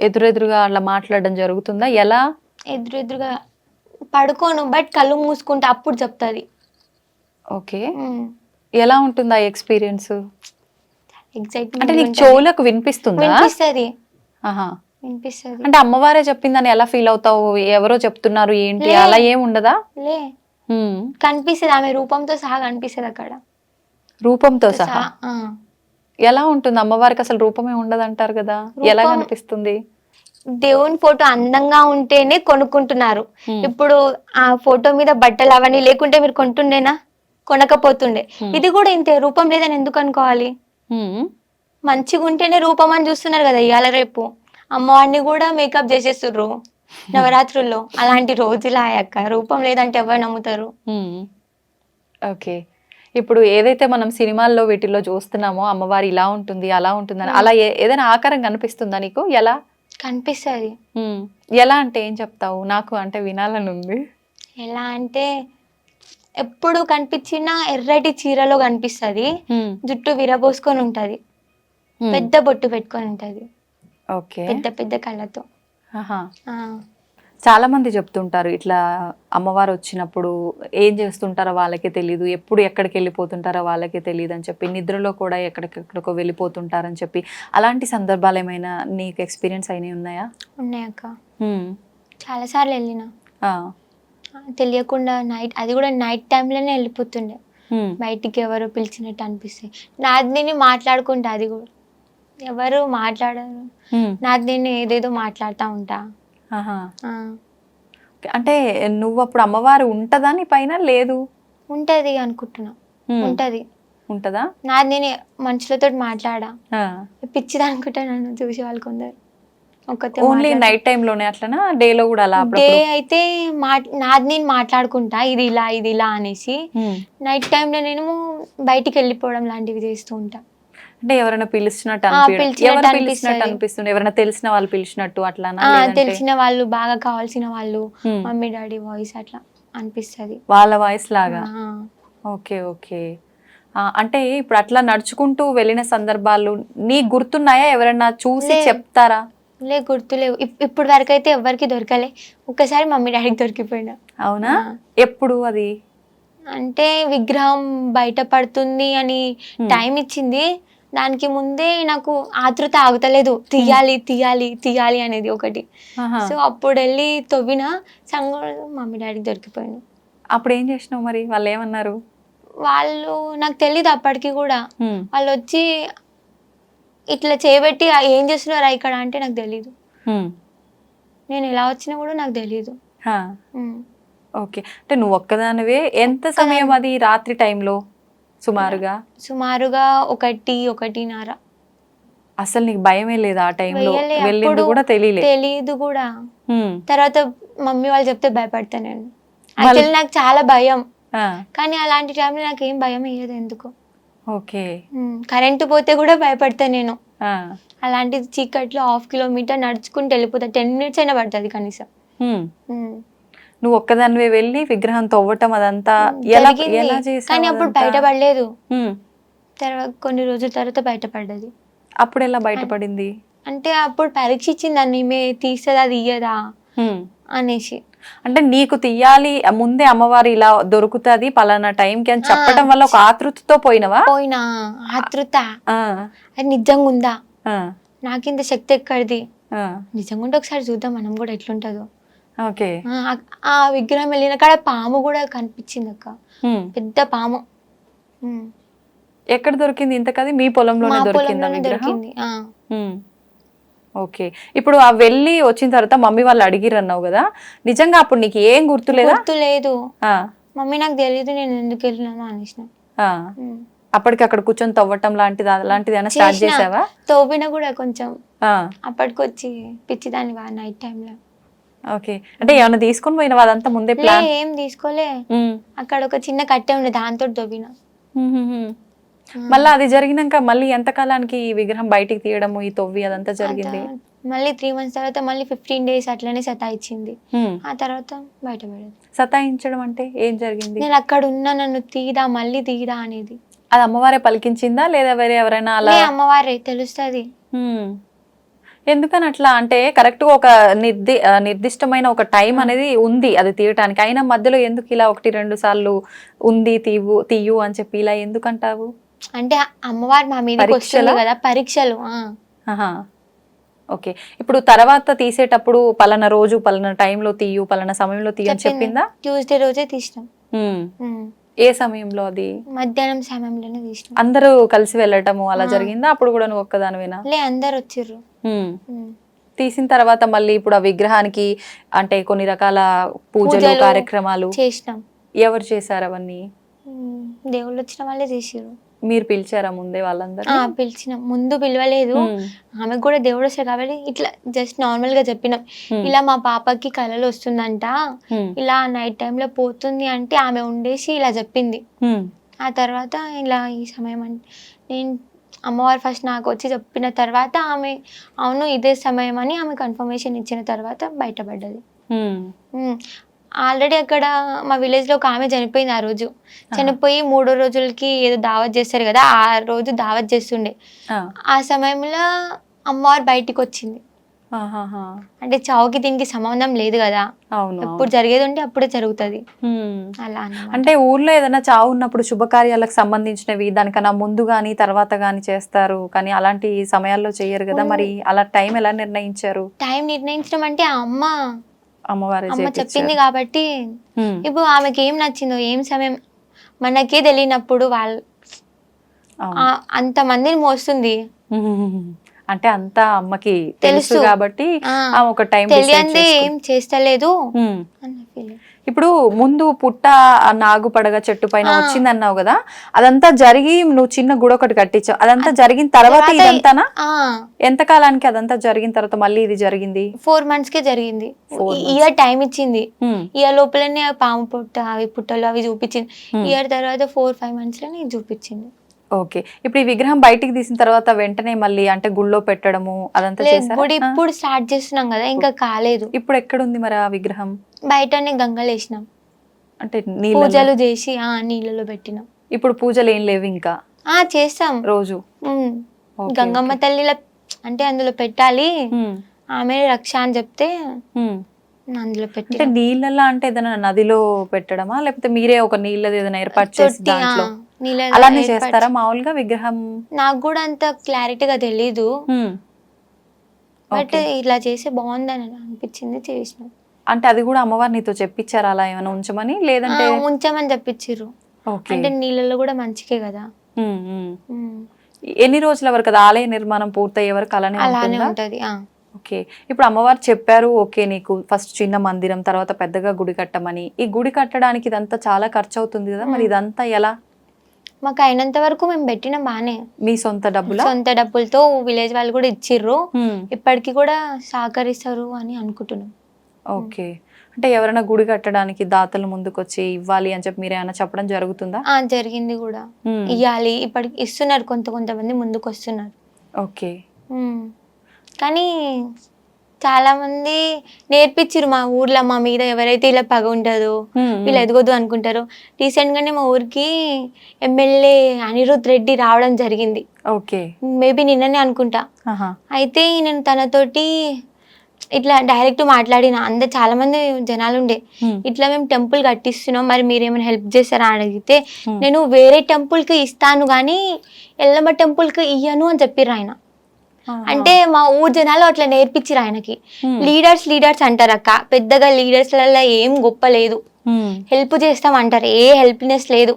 S2: ఎదురెదురుగా అలా మాట్లాడడం జరుగుతుందా? ఎలా?
S3: ఎదురెదురుగా పడుకోను, బట్ కళ్ళు మూసుకుంటే అప్పుడు చెప్తాది.
S2: ఓకే. ఎలా ఉంటుంది ఆ ఎక్స్పీరియన్స్?
S3: ఎగ్జైట్మెంట్.
S2: అంటే నీకు చెవులకు వినిపిస్తుందా?
S3: వినిపిస్తుంది.
S2: అంటే అమ్మవారే చెప్పిందని ఎలా ఫీల్ అవుతావు? ఎవరో చెప్తున్నారు ఏంటి, అలా ఏం ఉండదా?
S3: లే, కనిపిస్తుంది, ఆమె రూపంతో సహా కనిపిస్తుంది అక్కడ.
S2: రూపంతో సహా? ఎలా ఉంటుంది? అమ్మవారికి అసలు రూపమే ఉండదు అంటారు కదా, ఎలా కనిపిస్తుంది?
S3: దేవుని ఫోటో అందంగా ఉంటేనే కొనుక్కుంటున్నారు. ఇప్పుడు ఆ ఫోటో మీద బట్టలు అవన్నీ లేకుంటే మీరు కొంటుండేనా? కొనకపోతుండే. ఇది కూడా ఇంతే, రూపం లేదని ఎందుకు అనుకోవాలి? మంచిగా ఉంటేనే రూపం అని చూస్తున్నారు కదా ఇవాళ రేపు. అమ్మవారిని కూడా మేకప్ చేసేస్తుర్రు నవరాత్రుల్లో. అలాంటి రోజులు అయ్యాక రూపం లేదంటే ఎవరు నమ్ముతారు?
S2: ఓకే. ఇప్పుడు ఏదైతే మనం సినిమాల్లో వీటిల్లో చూస్తున్నామో అమ్మవారు ఇలా ఉంటుంది అలా ఉంటుందని, అలా ఏదైనా ఆకారం కనిపిస్తుందా నీకు? ఎలా
S3: కనిపిస్తుంది?
S2: ఎలా అంటే ఏం చెప్తావు? నాకు అంటే వినాలని ఉంది.
S3: ఎలా అంటే ఎప్పుడు కనిపించినా ఎర్రటి చీరలో కనిపిస్తుంది, జుట్టు విరబోసుకొని ఉంటది, పెద్ద బొట్టు పెట్టుకొని ఉంటది, పెద్ద పెద్ద కళ్ళతో.
S2: చాలా మంది చెప్తుంటారు ఇట్లా అమ్మవారు వచ్చినప్పుడు ఏం చేస్తుంటారో వాళ్ళకే తెలియదు, ఎప్పుడు ఎక్కడికి వెళ్ళిపోతుంటారో వాళ్ళకే తెలియదు అని చెప్పి, నిద్రలో కూడా ఎక్కడికెక్కడికో వెళ్ళిపోతుంటారని చెప్పి, అలాంటి సందర్భాలు ఏమైనా నీకు ఎక్స్పీరియన్స్ అయినవి ఉన్నాయా?
S3: ఉన్నాయక్క, చాలా సార్లు వెళ్ళిన, తెలియకుండా నైట్, అది కూడా నైట్ టైంలోనే వెళ్ళిపోతుండే. బయటికి ఎవరో పిలిచినట్టు అనిపిస్తాయి, నాది నేను మాట్లాడుకుంటా, అది కూడా ఎవరు మాట్లాడరు, నాది నేను ఏదేదో మాట్లాడుతూ ఉంటా.
S2: అంటే నువ్వు అప్పుడు అమ్మవారు ఉంటదా నీ పైన? లేదు,
S3: ఉంటది అనుకుంటున్నా. ఉంటదా? నాది నేను మనుషులతో మాట్లాడా, పిచ్చిది అనుకుంటా నన్ను చూసే వాళ్ళు కొందరు.
S2: ఓన్లీ నైట్ టైం లోనే అట్లనా? డే లో కూడా అలా?
S3: డే అయితే నాది నేను మాట్లాడుకుంటా, ఇది ఇలా ఇది ఇలా అనేసి. నైట్ టైంలో నేను బయటికి వెళ్ళిపోవడం లాంటివి చేస్తూ ఉంటా.
S2: అంటే ఎవరైనా పిలిచినట్టు అనిపిస్తుంది? ఎవరైనా తెలిసిన వాళ్ళు పిలిచినట్టు అట్లా?
S3: తెలిసిన వాళ్ళు, బాగా కావాల్సిన వాళ్ళు, మమ్మీ డాడీ వాయిస్ అట్లా అనిపిస్తుంది,
S2: వాళ్ళ వాయిస్ లాగా. Okay okay. అంటే ఇప్పుడు అట్లా నడుచుకుంటూ వెళ్ళిన సందర్భాలు నీకు గుర్తున్నాయా? ఎవరైనా చూసి చెప్తారా?
S3: లే, గుర్తులేవు. ఇప్పుడు వరకు అయితే ఎవరికి దొరకలే. ఒక్కసారి మమ్మీ డాడీకి దొరికిపోయినా.
S2: అవునా? ఎప్పుడు అది?
S3: అంటే విగ్రహం బయటపడుతుంది అని టైం ఇచ్చింది, దానికి ముందే నాకు ఆతృత ఆగుతలేదు, తీయాలి తీయాలి తీయాలి అనేది ఒకటి. సో అప్పుడు వెళ్ళి తవ్విన సంగ మమ్మీ డాడీకి దొరికిపోయాను.
S2: అప్పుడు ఏం చేసినావు మరి? వాళ్ళు ఏమన్నారు?
S3: వాళ్ళు నాకు తెలీదు అప్పటికి కూడా. వాళ్ళు వచ్చి ఇట్లా చేయబెట్టి ఏం చేస్తున్నారా ఇక్కడ అంటే నాకు తెలీదు. నేను ఎలా వచ్చినా కూడా నాకు తెలీదు.
S2: ఓకే, అంటే నువ్వు ఒక్కదానివే. ఎంత సమయం అది రాత్రి టైంలో? సుమారుగా
S3: 1-1:30.
S2: అసలు నీకు భయమే లేదా ఆ టైంలో? వెళ్ళింది కూడా
S3: తెలీదు కూడా. తర్వాత మమ్మీ వాళ్ళు చెప్తే భయపడతా నేను. యాక్చువల్లీ నాకు చాలా భయం, కానీ అలాంటి టైంలో నాకు ఏం భయం అయ్యేది ఎందుకో.
S2: ఓకే,
S3: కరెంటు పోతే కూడా భయపడతా నేను. అలాంటిది చీకట్లో 1/2 కిలోమీటర్ నడుచుకుంటూ వెళ్ళిపోతా, 10 minutes అయినా పడుతుంది కనీసం.
S2: నువ్వు ఒక్కదానివే వెళ్ళి విగ్రహం తవ్వటం అదంతా ఎలా చేసావు?
S3: కానీ అప్పుడు బయటపడలేదు. తర్వాత కొన్ని రోజుల తర్వాత బయటపడ్డది.
S2: అప్పుడు ఎలా బయటపడింది
S3: అంటే అప్పుడు పరీక్ష ఇచ్చింది దాన్ని, ఈమె తీస్తుందా తీయదా అనేసి.
S2: అంటే నీకు తీయాలి ముందే అమ్మవారు ఇలా దొరుకుతుంది పలానా టైంకి అని చెప్పడం వల్ల ఒక ఆతృతతో పోయినా
S3: ఆతృత అది నిజంగా ఉందా, నాకింత శక్తి ఎక్కడిది, నిజంగా ఉంటే ఒకసారి చూద్దాం మనం కూడా ఎట్లుంటదో.
S2: ఓకే,
S3: ఆ విగ్రహం వెళ్ళిన కాడ పాము కూడా కనిపించింది అక్క, పెద్ద పాము.
S2: ఎక్కడ దొరికింది ఇంతకది? మీ పొలంలోనే దొరికింది. ఓకే, ఇప్పుడు ఆ వెళ్ళి వచ్చిన తర్వాత మమ్మీ వాళ్ళు అడిగిరు అన్నావు కదా, నిజంగా అప్పుడు నీకు ఏం గుర్తులేదా?
S3: గుర్తులేదు. మమ్మీ నాకు తెలియదు నేను ఎందుకు వెళ్ళినాను అనేసిన.
S2: అప్పటికి అక్కడ కూర్చొని తవ్వటం లాంటిది అలాంటిది ఏమైనా స్టార్ట్ చేసావా?
S3: తవ్విన కూడా కొంచెం అప్పటికొచ్చి పిచ్చిదాన్ని నైట్ టైంలో.
S2: ఓకే, అంటే ఏమైనా తీసుకొని పోయినా అదంతా ముందే ప్లాన్?
S3: ఏం తీసుకోలే, అక్కడ ఒక చిన్న కట్టె ఉండే దాంతో తవ్విన.
S2: మళ్ళీ అది జరిగినాక మళ్ళీ ఎంత కాలానికి ఈ విగ్రహం బయటికి తీయడము ఈ తవ్వి అదంతా జరిగింది?
S3: మళ్ళీ 3 months తర్వాత మళ్ళీ 15 days అట్లనే సతాయించింది. ఆ తర్వాత బయటపడేది.
S2: సతాయించడం అంటే ఏం జరిగింది?
S3: నేను అక్కడ ఉన్నా, నన్ను తీదా మళ్ళీ తీదా అనేది.
S2: అది అమ్మవారే పలికించిందా లేదా వేరే ఎవరైనా? అలా
S3: అమ్మవారే తెలుస్తుంది.
S2: ఎందుకని అట్లా అంటే కరెక్ట్ గా ఒక నిర్దిష్టమైన ఒక టైం అనేది ఉంది అది తీయటానికి, అయినా మధ్యలో ఎందుకు ఇలా 1-2 సార్లు ఉంది తీయు అని చెప్పి ఇలా ఎందుకంటావు?
S3: అంటే అమ్మవారు మా మీద వస్తుంది కదా పరీక్షలు.
S2: ఓకే, ఇప్పుడు తర్వాత తీసేటప్పుడు పలానా రోజు పలానా టైంలో తీయు పలానా సమయంలో తీయు అని చెప్పిందా?
S3: ట్యూస్డే రోజే తీసినాం.
S2: ఏ సమయంలో? అది
S3: మధ్యాహ్నం సమయంలోనే తీసినాం.
S2: అందరూ కలిసి వెళ్ళటము అలా జరిగిందా? అప్పుడు కూడా నువ్వు ఒక్కదానివేనా?
S3: అందరు వచ్చిర్రు.
S2: తీసిన తర్వాత మళ్ళీ ఇప్పుడు ఆ విగ్రహానికి అంటే కొన్ని రకాల పూజలు కార్యక్రమాలు చేసినాం. ఎవరు చేశారు అవన్నీ?
S3: దేవుళ్ళు వచ్చిన వాళ్ళే చేసిర్రు.
S2: మీరు పిలిచారా ముందే వాళ్ళందరూ?
S3: పిలిచినాం, ముందు పిలవలేదు. ఆమెకు కూడా దేవుడు వస్తారు కాబట్టి ఇట్లా జస్ట్ నార్మల్ గా చెప్పినాం, ఇలా మా పాపకి కళలు వస్తుందంట, ఇలా నైట్ టైంలో పోతుంది అంటే ఆమె ఉండేసి ఇలా చెప్పింది. ఆ తర్వాత ఇలా ఈ సమయం అంటే నేను అమ్మవారు ఫస్ట్ నాకు వచ్చి చెప్పిన తర్వాత ఆమె అవును ఇదే సమయం అని ఆమె కన్ఫర్మేషన్ ఇచ్చిన తర్వాత బయటపడ్డది. ఆల్రెడీ అక్కడ మా విలేజ్ లో ఒక ఆమె చనిపోయింది. ఆ రోజు చనిపోయి 3 రోజులకి ఏదో దావత్ చేస్తారు కదా, ఆ రోజు దావత్ చేస్తుండే. ఆ సమయంలో అమ్మవారు బయటికి వచ్చింది. అంటే చావుకి దీనికి సంబంధం లేదు కదా, ఎప్పుడు జరిగేది ఉంటే అప్పుడే జరుగుతుంది అలా.
S2: అంటే ఊర్లో ఏదైనా చావు ఉన్నప్పుడు శుభకార్యాలకు సంబంధించినవి దానికన్నా ముందు గాని తర్వాత గాని చేస్తారు, కానీ అలాంటి సమయాల్లో చేయరు కదా, మరి అలా టైం ఎలా నిర్ణయించారు?
S3: టైం నిర్ణయించడం అంటే అమ్మ చెప్పింది కాబట్టి. ఇప్పుడు ఆమెకి ఏం నచ్చిందో ఏం సమయం మనకే తెలియనప్పుడు వాళ్ళు అంత మందిని మోస్తుంది
S2: అంటే అంతా అమ్మకి తెలుసు కాబట్టి ఒక టైం
S3: తెలియంది ఏం చేస్తలేదు అన్న ఫీలింగ్.
S2: ఇప్పుడు ముందు పుట్ట నాగు పడగ చెట్టు పైన వచ్చింది అన్నావు కదా, అదంతా జరిగి నువ్వు చిన్న గుడి ఒకటి కట్టించావు, అదంతా జరిగిన తర్వాత ఇదంతానా? ఎంత కాలానికి అదంతా జరిగిన తర్వాత మళ్ళీ ఇది జరిగింది?
S3: 4 months కే జరిగింది. ఇయర్ టైం ఇచ్చింది. ఇయర్ లోపలనే పాము పుట్ట అవి పుట్టలు అవి చూపించింది. ఇయర్ తర్వాత 4-5 months లోనే చూపించింది.
S2: ఓకే, ఇప్పుడు ఈ విగ్రహం బయటికి తీసిన తర్వాత వెంటనే మళ్ళీ అంటే గుళ్ళో పెట్టడము అదంతా చేశారా?
S3: ఇప్పుడు స్టార్ట్ చేస్తున్నాం కదా, ఇంకా కాలేదు.
S2: ఇప్పుడు ఎక్కడ ఉంది మరి ఆ విగ్రహం?
S3: బయటనే గంగలు వేసినాం,
S2: అంటే
S3: పూజలు చేసి నీళ్ళలో పెట్టినాం.
S2: ఇప్పుడు పూజలు ఏం లేవు ఇంకా?
S3: చేస్తాం
S2: రోజు.
S3: గంగమ్మ తల్లిల అంటే అందులో పెట్టాలి, ఆమె రక్ష అని చెప్తే అందులో పెట్టి
S2: అంటే నీళ్ళలా అంటే ఏదైనా నదిలో పెట్టడమా లేకపోతే మీరే ఒక నీళ్ళది ఏదైనా ఏర్పాటు చేసి
S3: తొట్టి,
S2: దాంట్లో
S3: నీళ్ళ
S2: అలానే
S3: ఏర్పాటు
S2: చేస్తారా మామూలుగా విగ్రహం?
S3: నాకు కూడా అంత క్లారిటీగా తెలీదు, బట్ ఇలా చేస్తే బాగుందని అనిపించింది, చేసిన.
S2: అంటే అది కూడా అమ్మవారు నీతో చెప్పించారా అలా ఏమైనా ఉంచమని, లేదంటే
S3: ఉంచమని చెప్పించిర్రు.
S2: ఓకే.
S3: అంటే నీళ్ళలో కూడా మంచికే కదా.
S2: ఎన్ని రోజుల వరకు అది ఆలయ నిర్మాణం పూర్తయ్యే వరకు అలానే
S3: అలానే
S2: ఉంటుందా?
S3: ఉంటది.
S2: ఓకే. ఇప్పుడు అమ్మవారు చెప్పారు, ఓకే నీకు ఫస్ట్ చిన్న మందిరం తర్వాత పెద్దగా గుడి కట్టమని. ఈ గుడి కట్టడానికి ఇదంతా చాలా ఖర్చు అవుతుంది కదా, మరి ఇదంతా ఎలా?
S3: మాకు అయినంత వరకు మేము పెట్టిన బానే.
S2: మీ సొంత డబ్బులా?
S3: సొంత డబ్బులతో విలేజ్ వాళ్ళు కూడా ఇచ్చిర్రు, ఇప్పటికి కూడా సహకరిస్తారు అని అనుకుంటున్నాం.
S2: ఓకే. అంటే ఎవరైనా గుడి కట్టడానికి దాతలు ముందుకు వచ్చి ఇవ్వాలి అని చెప్పి మీరు ఏమైనా చెప్పడం జరుగుతుందా?
S3: జరిగింది కూడా, ఇవ్వాలి, ఇప్పటికి ఇస్తున్నారు, కొంతమంది ముందుకు వస్తున్నారు.
S2: ఓకే.
S3: కానీ చాలా మంది నేర్పించారు మా ఊర్లో, మా మీద ఎవరైతే ఇలా పగ ఉంటుందో వీళ్ళు ఎదగొద్దు అనుకుంటారో. రీసెంట్ గానే మా ఊరికి ఎమ్మెల్యే అనిరుద్ రెడ్డి రావడం జరిగింది.
S2: ఓకే.
S3: మేబీ నిన్ననే అనుకుంటా. అయితే నేను తనతోటి ఇట్లా డైరెక్ట్ మాట్లాడిన, అందరు చాలా మంది జనాలు ఉండే, ఇట్లా మేము టెంపుల్ కట్టిస్తున్నాం, మరి మీరేమైనా హెల్ప్ చేస్తారా అని అడిగితే, నేను వేరే టెంపుల్ కి ఇస్తాను గానీ ఎల్లమ్మ టెంపుల్ కి ఇయ్యను అని చెప్పిర్రు ఆయన. అంటే మా ఊరు జనాలు అట్లా నేర్పించిరు ఆయనకి. లీడర్స్ అంటారు అక్క, పెద్దగా లీడర్స్ లలో ఏం గొప్ప లేదు, హెల్ప్ చేస్తాం అంటారు, ఏ హెల్ప్నెస్ లేదు,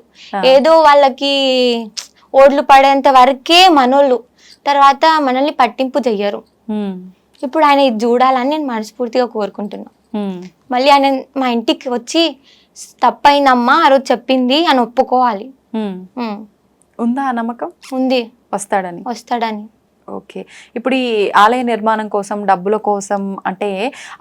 S3: ఏదో వాళ్ళకి ఓడ్లు పడేంత వరకే మనోళ్ళు, తర్వాత మనల్ని పట్టింపు చెయ్యరు. ఇప్పుడు ఆయన ఇది చూడాలని నేను మనస్ఫూర్తిగా కోరుకుంటున్నా. మళ్ళీ ఆయన మా ఇంటికి వచ్చి తప్పైందమ్మా ఆ రోజు చెప్పింది అని ఒప్పుకోవాలి.
S2: ఉందా ఆ నమ్మకం?
S3: ఉంది, వస్తాడని.
S2: ఓకే. ఇప్పుడు ఈ ఆలయ నిర్మాణం కోసం డబ్బుల కోసం అంటే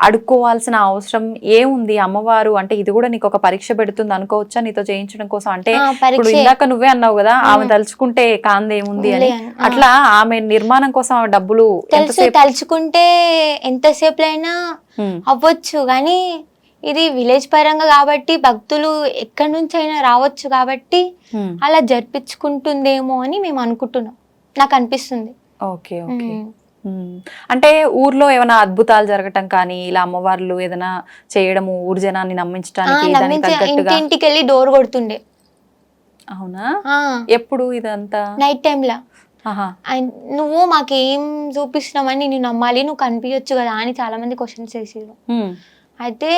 S2: అడుక్కోవాల్సిన అవసరం ఏముంది? అమ్మవారు అంటే ఇది కూడా నీకు ఒక పరీక్ష పెడుతుంది అనుకోవచ్చా నీతో చేయించడం కోసం? అంటే ఇప్పుడు ఇందాక నువ్వే అన్నావు కదా, ఆమె తలుచుకుంటే కాందేముంది అని, అట్లా ఆమె నిర్మాణం కోసం ఆమె డబ్బులు
S3: తలుచుకుంటే ఎంతసేపు అయినా అవ్వచ్చు, కానీ ఇది విలేజ్ పరంగా కాబట్టి భక్తులు ఎక్కడి నుంచి అయినా రావచ్చు కాబట్టి అలా జరిపించుకుంటుందేమో అని మేము అనుకుంటున్నాం, నాకు అనిపిస్తుంది.
S2: ఓకే. ఓకే. అంటే ఊర్లో ఏమైనా అద్భుతాలు జరగటం కానీ ఇలా అమ్మవార్లు ఏదైనా చేయడము ఊరు జనాన్ని నమ్మించడానికి
S3: ఇంటికి వెళ్ళి డోర్ కొడుతుండే.
S2: అవునా? ఎప్పుడు ఇదంతా?
S3: నైట్ టైంలా. నువ్వు మాకేం చూపిస్తున్నామని నేను నమ్మాలి, నువ్వు కనిపించచ్చు కదా అని చాలా మంది క్వశ్చన్స్ వేసారు. అయితే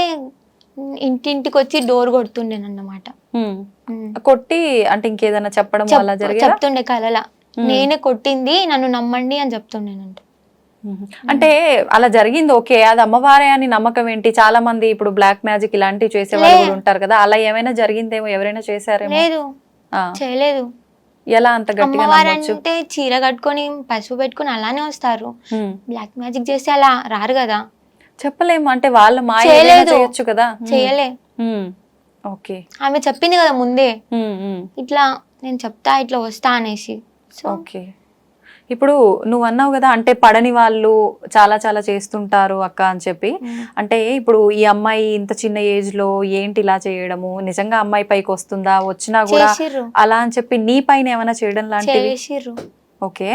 S3: ఇంటింటికి వచ్చి డోర్ కొడుతుండేనన్నమాట.
S2: కొట్టి అంటే ఇంకేదైనా చెప్పడం అలా జరిగేదా?
S3: చెప్తుండే కలలా, నేనే కొట్టింది నన్ను నమ్మండి అని చెప్తుండేనంట.
S2: అంటే అలా జరిగింది, ఓకే, అది అమ్మవారే అని నమ్మకం ఏంటి? చాలా మంది ఇప్పుడు బ్లాక్ మ్యాజిక్ ఇలాంటివి చేసే వాళ్ళు ఉంటారు కదా, అలా ఏమైనా జరిగిందేమో, ఎవరైనా చేశారేమో?
S3: లేదు, చేయలేదు.
S2: ఎలా అంత గట్టిగా నమ్మొచ్చు?
S3: అంటే చీర కట్టుకొని పసుపు పెట్టుకొని అలానే వస్తారు, బ్లాక్ మ్యాజిక్ చేస్తే అలా రారు కదా.
S2: చెప్పలేము, అంటే వాళ్ళ మాయ చేయొచ్చు కదా.
S3: చేయలే.
S2: ఓకే.
S3: ఆమె చెప్పింది కదా ముందే, ఇట్లా నేను చెప్తా ఇట్లా వస్తా అనేసి.
S2: ఓకే. ఇప్పుడు నువ్వు అన్నావు కదా, అంటే పడని వాళ్ళు చాలా చాలా చేస్తుంటారు అక్క అని చెప్పి, అంటే ఇప్పుడు ఈ అమ్మాయి ఇంత చిన్న ఏజ్ లో ఏంటి ఇలా చేయడము, నిజంగా అమ్మాయి పైకి వస్తుందా, వచ్చినా కూడా అలా అని చెప్పి నీ పైన ఏమైనా చేయడం లాంటివి? ఓకే.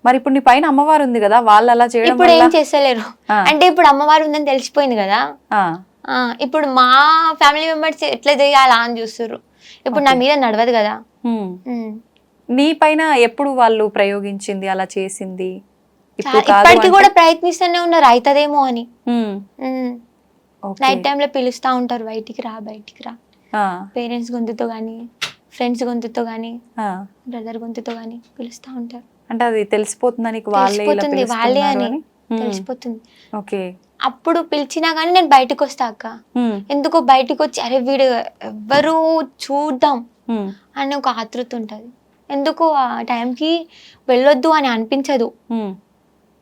S2: మరి ఇప్పుడు నీ పైన అమ్మవారు ఉంది కదా, వాళ్ళు అలా చేయడం
S3: ఇప్పుడు ఏం చేస్తలేరు, అంటే ఇప్పుడు అమ్మవారు ఉందని తెలిసిపోయింది కదా, ఇప్పుడు మా ఫ్యామిలీ మెంబర్స్ ఎట్లా చేయాలా అని చూస్తారు, ఇప్పుడు నా మీద నడవదు కదా.
S2: నీ పైన ఎప్పుడు వాళ్ళు ప్రయోగించింది అలా చేసింది?
S3: ఇప్పటికి కూడా ప్రయత్నిస్తూనే ఉన్నారు, అవుతుందేమో అని. నైట్ టైంలో పిలుస్తా ఉంటారు, బయటికి రా బయటికి రా, పేరెంట్స్ గొంతుతో గానీ ఫ్రెండ్స్ గొంతుతో గానీ బ్రదర్ గొంతుతో గానీ పిలుస్తా ఉంటారు.
S2: అంటే అది తెలిసిపోతుందా నీకు? వాళ్ళే
S3: అని తెలిసిపోతుంది.
S2: ఓకే.
S3: అప్పుడు పిలిచినా గానీ నేను బయటకు వస్తా అక్క, ఎందుకో బయటకు వచ్చి అరే వీడు ఎవ్వరు చూద్దాం అని ఒక ఆతృత ఉంటది, ఎందుకు ఆ టైంకి వెళ్ళొద్దు అని అనిపించదు,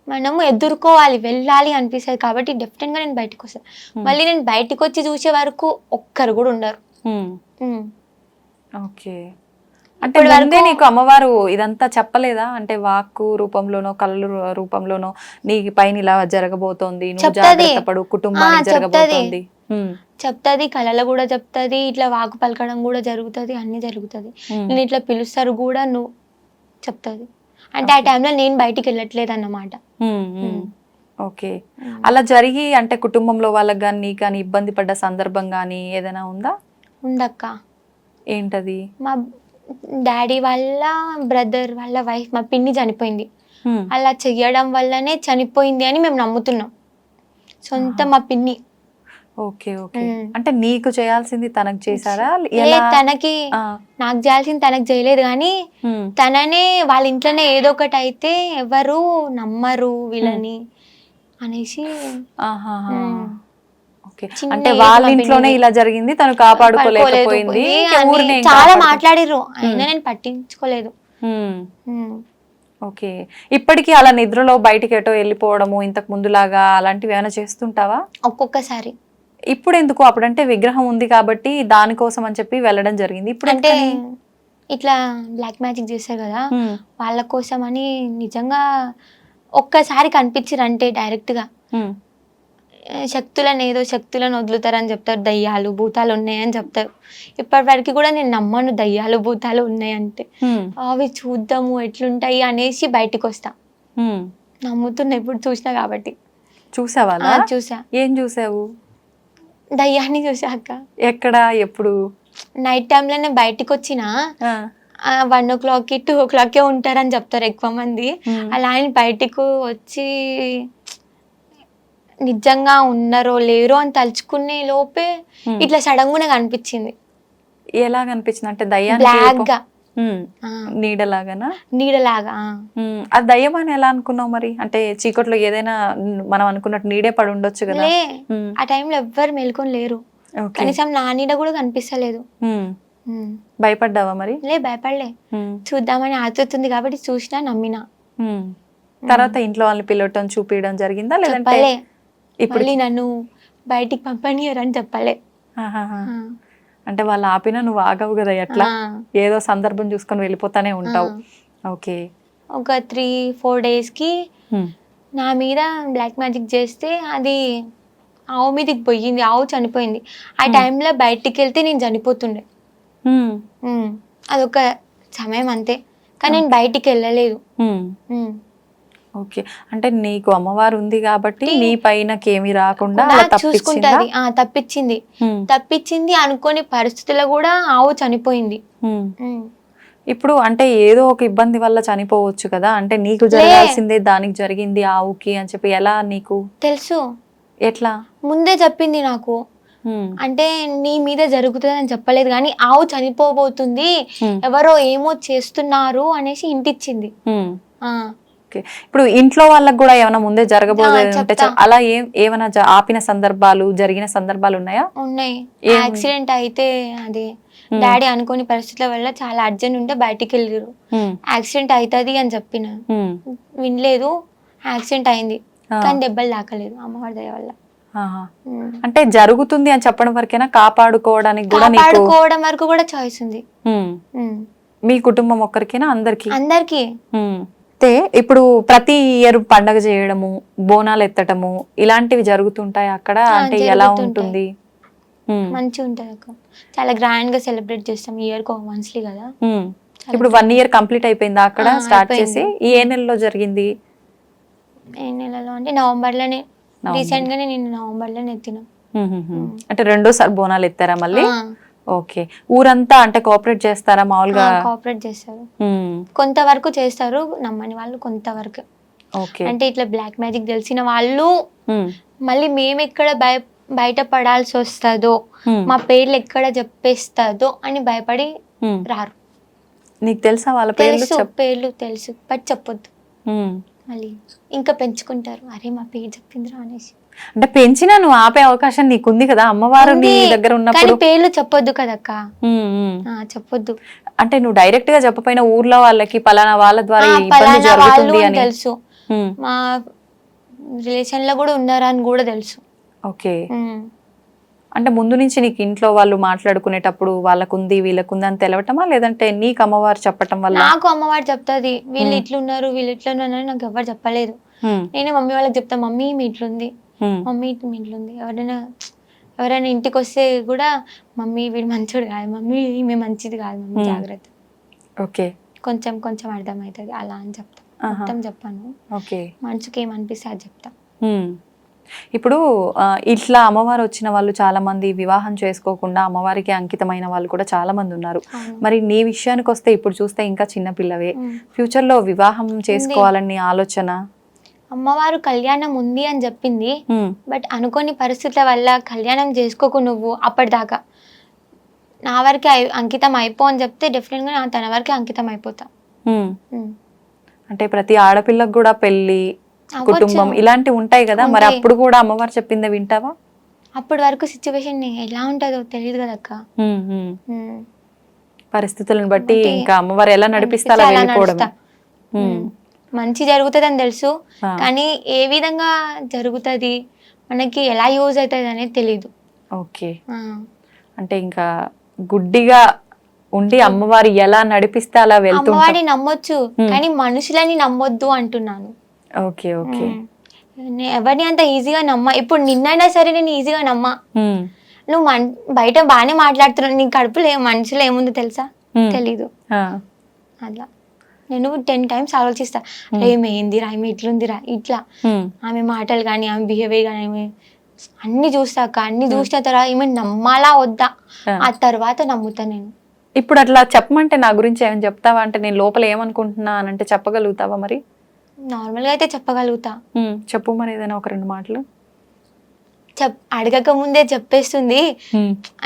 S3: మనము ఎదుర్కోవాలి వెళ్ళాలి అనిపిస్తుంది, కాబట్టి డెఫినెట్ గా నేను బయటకు వస్తాను. మళ్ళీ నేను బయటకు వచ్చి చూసే వరకు ఒక్కరు కూడా ఉండరు.
S2: ఓకే. అంటే ముందే నీకు అమ్మవారు ఇదంతా చెప్పలేదా? అంటే వాక్కు రూపంలోనో కళ్ళు రూపంలోనో నీ పైన ఇలా జరగబోతోంది, నువ్వు జాగ్రత్త పడు, కుటుంబానికి జరగబోతోంది
S3: చెప్తాది, కళలో కూడా చెప్తాది, ఇట్లా వాకు పలకడం కూడా జరుగుతుంది, అన్ని జరుగుతుంది, నేను ఇట్లా పిలుస్తారు కూడా నువ్వు చెప్తాది. అంటే ఆ టైంలో నేను బయటికి వెళ్ళట్లేదు అన్నమాట.
S2: ఓకే. అలా జరిగి అంటే కుటుంబంలో వాళ్ళకి కానీ నీకు కానీ ఇబ్బంది పడ్డ సందర్భం కానీ ఏదైనా ఉందా?
S3: ఉందక్క.
S2: ఏంటది?
S3: మా డాడీ వాళ్ళ బ్రదర్ వాళ్ళ వైఫ్ మా పిన్ని చనిపోయింది. అలా చెయ్యడం వల్లనే చనిపోయింది అని మేము నమ్ముతున్నాం. సొంత మా పిన్ని.
S2: Okay okay. అంటే నీకు చేయాల్సింది తనకు చేశారా?
S3: తనకి నాకు చేయాల్సింది తనకు చేయలేదు, కానీ తననే వాళ్ళ ఇంట్లోనే ఏదో ఒకటి అయితే ఎవరు నమ్మరు వీళ్ళని అనేసి.
S2: అంటే వాళ్ళ ఇంట్లోనే ఇలా జరిగింది, తను కాపాడుకోలేకపోయింది.
S3: చాలా మాట్లాడిర్రు అయినా నేను పట్టించుకోలేదు.
S2: ఓకే. ఇప్పటికీ అలా నిద్రలో బయటికి ఎటో వెళ్ళిపోవడము ఇంతకు ముందులాగా అలాంటివి ఏమైనా చేస్తుంటావా?
S3: ఒక్కొక్కసారి.
S2: ఇప్పుడు ఎందుకు? అప్పుడంటే విగ్రహం ఉంది కాబట్టి దానికోసం అని చెప్పి వెళ్ళడం జరిగింది. ఇప్పుడు
S3: అంటే ఇట్లా బ్లాక్ మ్యాజిక్ చేస్తారు కదా, వాళ్ళ కోసం అని నిజంగా ఒక్కసారి కనిపించారు అంటే డైరెక్ట్ గా శక్తులను ఏదో శక్తులను వదులుతారని చెప్తారు, దయ్యాలు భూతాలు ఉన్నాయని చెప్తారు. ఇప్పటి వరకు కూడా నేను నమ్మను దయ్యాలు భూతాలు ఉన్నాయంటే. అవి చూద్దాము ఎట్లుంటాయి అనేసి బయటికి వస్తా. నమ్ముతున్నా ఇప్పుడు చూసినా కాబట్టి.
S2: చూసావా?
S3: చూసా.
S2: ఏం చూసావు?
S3: దయ్యాన్ని చూసాక.
S2: ఎక్కడ? ఎప్పుడు?
S3: నైట్ టైంలోనే బయటికి వచ్చిన 1 o'clock 2 o'clock ఉంటారని చెప్తారు ఎక్కువ మంది. అలా అని బయటకు వచ్చి నిజంగా ఉన్నారో లేరో అని తలుచుకునే లోపే ఇట్లా సడన్ గా కనిపించింది.
S2: ఎలా కనిపించింది? అంటే దయ్యాన్ని
S3: బ్లాక్ గా
S2: నీడలాగానా?
S3: నీడలాగా.
S2: అది దయ్యం అని ఎలా అనుకున్నావు మరి? అంటే చీకట్లో ఏదైనా మనం అనుకున్నట్టు నీడే పడి ఉండొచ్చు కదా.
S3: ఆ టైంలో ఎవ్వరు మేల్కొని లేరు, కనీసం నా నీడ కూడా కనిపిస్తలేదు.
S2: భయపడ్డావా మరి?
S3: భయపడలే. చూద్దామని ఆతుతుంది కాబట్టి చూసినా నమ్మినా.
S2: తర్వాత ఇంట్లో వాళ్ళని పిలవటం చూపించడం జరిగిందా? లేదంటే
S3: ఇప్పుడు నన్ను బయటికి పంపనియరని చెప్పలే.
S2: అంటే వాళ్ళు ఆపినా నువ్వు ఆగవు కదా, ఎట్లా ఏదో సందర్భం చూసుకొని వెళ్ళిపోతానే ఉంటావు. ఓకే. ఒక
S3: 3-4 daysకి నా మీద బ్లాక్ మ్యాజిక్ చేస్తే అది ఆవు మీదకి పోయింది, ఆవు చనిపోయింది. ఆ టైంలో బయటికి వెళ్తే నేను చనిపోతుండే. అదొక సమయం అంతే, కానీ నేను బయటికి వెళ్ళలేదు.
S2: ఓకే. అంటే నీకు అమ్మవారు ఉంది కాబట్టి నీ పైన ఏమీ రాకుండా
S3: చూసుకుంటది. తప్పించింది అనుకోని పరిస్థితుల్లో కూడా ఆవు చనిపోయింది.
S2: ఇప్పుడు అంటే ఏదో ఒక ఇబ్బంది వల్ల చనిపోవచ్చు కదా, అంటే నీకు జరగాల్సిందే దానికి జరిగింది ఆవుకి అని చెప్పి ఎలా నీకు
S3: తెలుసు?
S2: ఎట్లా?
S3: ముందే చెప్పింది నాకు. అంటే నీ మీద జరుగుతుంది అని చెప్పలేదు, కానీ ఆవు చనిపోబోతుంది, ఎవరో ఏమో చేస్తున్నారు అనేసి ఇంటిచ్చింది.
S2: ఇప్పుడు ఇంట్లో వాళ్ళకి కూడా ఏమైనా ముందే జరగబోతుంటే అలా ఏమైనా ఆపిన సందర్భాలు జరిగిన సందర్భాలు ఉన్నాయా?
S3: ఉన్నాయి. యాక్సిడెంట్ అయితే అది డాడీ అనుకోని పరిస్థితుల వల్ల చాలా అర్జెంట్ ఉంటే బయటికి వెళ్ళారు. యాక్సిడెంట్ అవుతుంది అని చెప్పిన వినలేదు. యాక్సిడెంట్ అయింది, కానీ దెబ్బలు తాకలేదు అమ్మవారి దయ వల్ల.
S2: అంటే జరుగుతుంది అని చెప్పడం వరకేనా? కాపాడుకోవడానికి
S3: వరకు కూడా చాయిస్ ఉంది.
S2: మీ కుటుంబం ఒక్కరికేనా? అందరికి?
S3: అందరికి.
S2: ఇప్పుడు ప్రతి ఇయర్ పండగ చేయడము, బోనాలు ఎత్తటము ఇలాంటివి జరుగుతుంటాయి అక్కడ? అంటే ఎలా ఉంటుంది?
S3: మంచిగా ఉంటది అక్క, చాలా గ్రాండ్ గా సెలబ్రేట్ చేస్తాం. ఇయర్ కి మంత్లీ కదా.
S2: ఇప్పుడు 1 year కంప్లీట్ అయిపోయిందా అక్కడ స్టార్ట్ చేసి? ఏ నెలలో జరిగింది?
S3: ఏ నెలలో అంటే నవంబర్ లోనే. రీసెంట్ గానే నేను నవంబర్ లోనే ఎత్తినా.
S2: అంటే 2వ సారి బోనాలు ఎత్తారా మళ్ళీ? ఓకే. ఊరంతా అంటే కోఆపరేట్ చేస్తారా మామూలుగా?
S3: కోఆపరేట్ చేస్తారు, కొంతవరకు చేస్తారు, నమ్మని వాళ్ళు కొంతవరకు. అంటే ఇట్లా బ్లాక్ మ్యాజిక్ తెలిసిన వాళ్ళు మళ్ళీ మేము ఎక్కడ బయట పడాల్సి వస్తుందో, మా పేర్లు ఎక్కడ చెప్పేస్తుందో అని భయపడి రారు.
S2: నీకు తెలుసా వాళ్ళ పేర్లు?
S3: పేర్లు తెలుసు, బట్ చెప్పొద్దు. మళ్ళీ ఇంకా పెంచుకుంటారు, అరే మా పేరు చెప్పిందిరా అనేసి.
S2: అంటే పెంచినా నువ్వు ఆపే అవకాశం నీకుంది కదా, అమ్మవారు నీ దగ్గర ఉన్నప్పుడు.
S3: పేర్లు చెప్పొద్దు కదక్క, చెప్పొద్దు.
S2: అంటే నువ్వు డైరెక్ట్ గా చెప్పపోయినా ఊర్లో వాళ్ళకి పలానా వాళ్ళ ద్వారా ఇబ్బంది జరుగుతుంది అని
S3: తెలుసు, మా రిలేషన్ లో కూడా ఉన్నారా అని కూడా తెలుసు.
S2: ఓకే. అంటే ముందు నుంచి నీకు ఇంట్లో వాళ్ళు మాట్లాడుకునేటప్పుడు వాళ్ళకుంది వీళ్ళకుంది అని తెలవటమా, లేదంటే నీకు అమ్మవారు చెప్పటం వల్ల?
S3: నాకు అమ్మవారు చెప్తాది, వీళ్ళు ఇట్లున్నారు వీళ్ళు ఇట్లున్నారు నాకు ఎవరు చెప్పలేదు. నేనే మమ్మీ వాళ్ళకి చెప్తా, మమ్మీ మీ ఇట్లుంది, మమ్మీ మీ ఇట్లుంది. ఎవరైనా ఇంటికి వస్తే కూడా మమ్మీ వీడు మంచోడు కాదు, మమ్మీ ఈమె మంచిది కాదు, మమ్మీ జాగ్రత్త.
S2: ఓకే.
S3: కొంచెం కొంచెం అర్థమవుతుంది అలా అని చెప్తా, మొత్తం చెప్పాను. మనసుకి ఏమనిపిస్తే అది చెప్తా.
S2: ఇప్పుడు ఇట్లా అమ్మవారు వచ్చిన వాళ్ళు చాలా మంది వివాహం చేసుకోకుండా అమ్మవారికి అంకితమైన వాళ్ళు కూడా చాలా మంది ఉన్నారు. మరి నీ విషయానికి వస్తే ఇప్పుడు చూస్తే ఇంకా చిన్న పిల్లవే, ఫ్యూచర్ లో వివాహం చేసుకోవాలని ఆలోచన?
S3: అమ్మవారు కళ్యాణం ఉంది అని చెప్పింది, బట్ అనుకోని పరిస్థితుల వల్ల కళ్యాణం చేసుకోకు నువ్వు అప్పటిదాకా, నా వరకే అంకితం అయిపో అని చెప్తే డెఫినెట్ గా తన వరకే అంకితం అయిపోతా.
S2: అంటే ప్రతి ఆడపిల్లకు కూడా పెళ్లి, కుటుంబం ఇలాంటివి ఉంటాయి కదా, మరి అప్పుడు కూడా అమ్మవారు చెప్పిందే వింటావా?
S3: అప్పటి వరకు సిచ్యువేషన్ ఎలా ఉంటుందో తెలియదు కదా అక్క.
S2: పరిస్థితులను బట్టి ఇంకా అమ్మవారు ఎలా నడిపిస్తారో వెళ్ళిపోవడమే.
S3: మంచి జరుగుతుంది అని తెలుసు, కానీ ఏ విధంగా జరుగుతుంది, మనకి ఎలా యూజ్ అవుతుంది అనేది తెలీదు.
S2: ఓకే, అంటే ఇంకా గుడ్డిగా ఉండి అమ్మవారు ఎలా నడిపిస్తే అలా వెళ్తుంది.
S3: అమ్మవారిని నమ్మొచ్చు కానీ మనుషులని నమ్మొద్దు అంటున్నాను.
S2: ఓకే ఓకే,
S3: ఎవరిని అంత ఈజీగా నమ్మ. ఇప్పుడు నిన్నైనా సరే నేను ఈజీగా నమ్మా. నువ్వు బయట బాగానే మాట్లాడుతున్నావు, నీ కడుపులో మనుషులు ఏముందో తెలుసా? తెలీదు. అట్లా నేను 10 times ఆలోచిస్తా, ఏమి ఏందిరా, ఆమె ఇట్లుందిరా, ఇట్లా ఆమె మాటలు కానీ ఆమె బిహేవియర్ కానీ ఆమె అన్ని చూస్తాక, అన్ని చూసిన తర్వాత ఈమె నమ్మాలా వద్దా, ఆ తర్వాత నమ్ముతా నేను.
S2: ఇప్పుడు అట్లా చెప్పమంటే నా గురించి ఏమని చెప్తావా? అంటే నేను లోపల ఏమనుకుంటున్నా అని అంటే చెప్పగలుగుతావా? మరి
S3: నార్మల్ గా అయితే చెప్పగలుగుతా.
S2: చెప్పు మరి ఏదైనా ఒక 2 మాటలు.
S3: అడగక ముందే చెప్పేస్తుంది.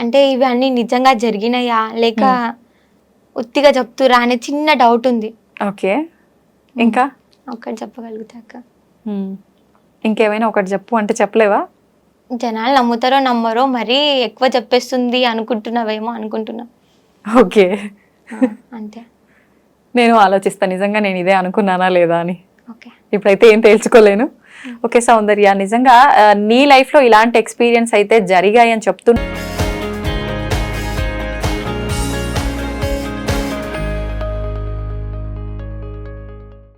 S3: అంటే ఇవి అన్ని నిజంగా జరిగినాయా లేక ఉత్తిగా చెప్తురా అనే చిన్న డౌట్ ఉంది.
S2: ఓకే, ఇంకా
S3: ఒకటి చెప్పగలుగుతా అక్క.
S2: ఇంకేమైనా ఒకటి చెప్పు అంటే చెప్పలేవా?
S3: జనాలు నమ్ముతారో నమ్మరో, మరీ ఎక్కువ చెప్పేస్తుంది అనుకుంటున్నావేమో అనుకుంటున్నా.
S2: ఓకే,
S3: అంతే.
S2: నేను ఆలోచిస్తాను నిజంగా నేను ఇదే అనుకున్నానా లేదా అని.
S3: ఓకే,
S2: ఇప్పుడైతే ఏం తెలుసుకోలేను. ఓకే సౌందర్య, నిజంగా నీ లైఫ్ లో ఇలాంటి ఎక్స్పీరియన్స్ అయితే జరిగాయని చెప్తున్నా.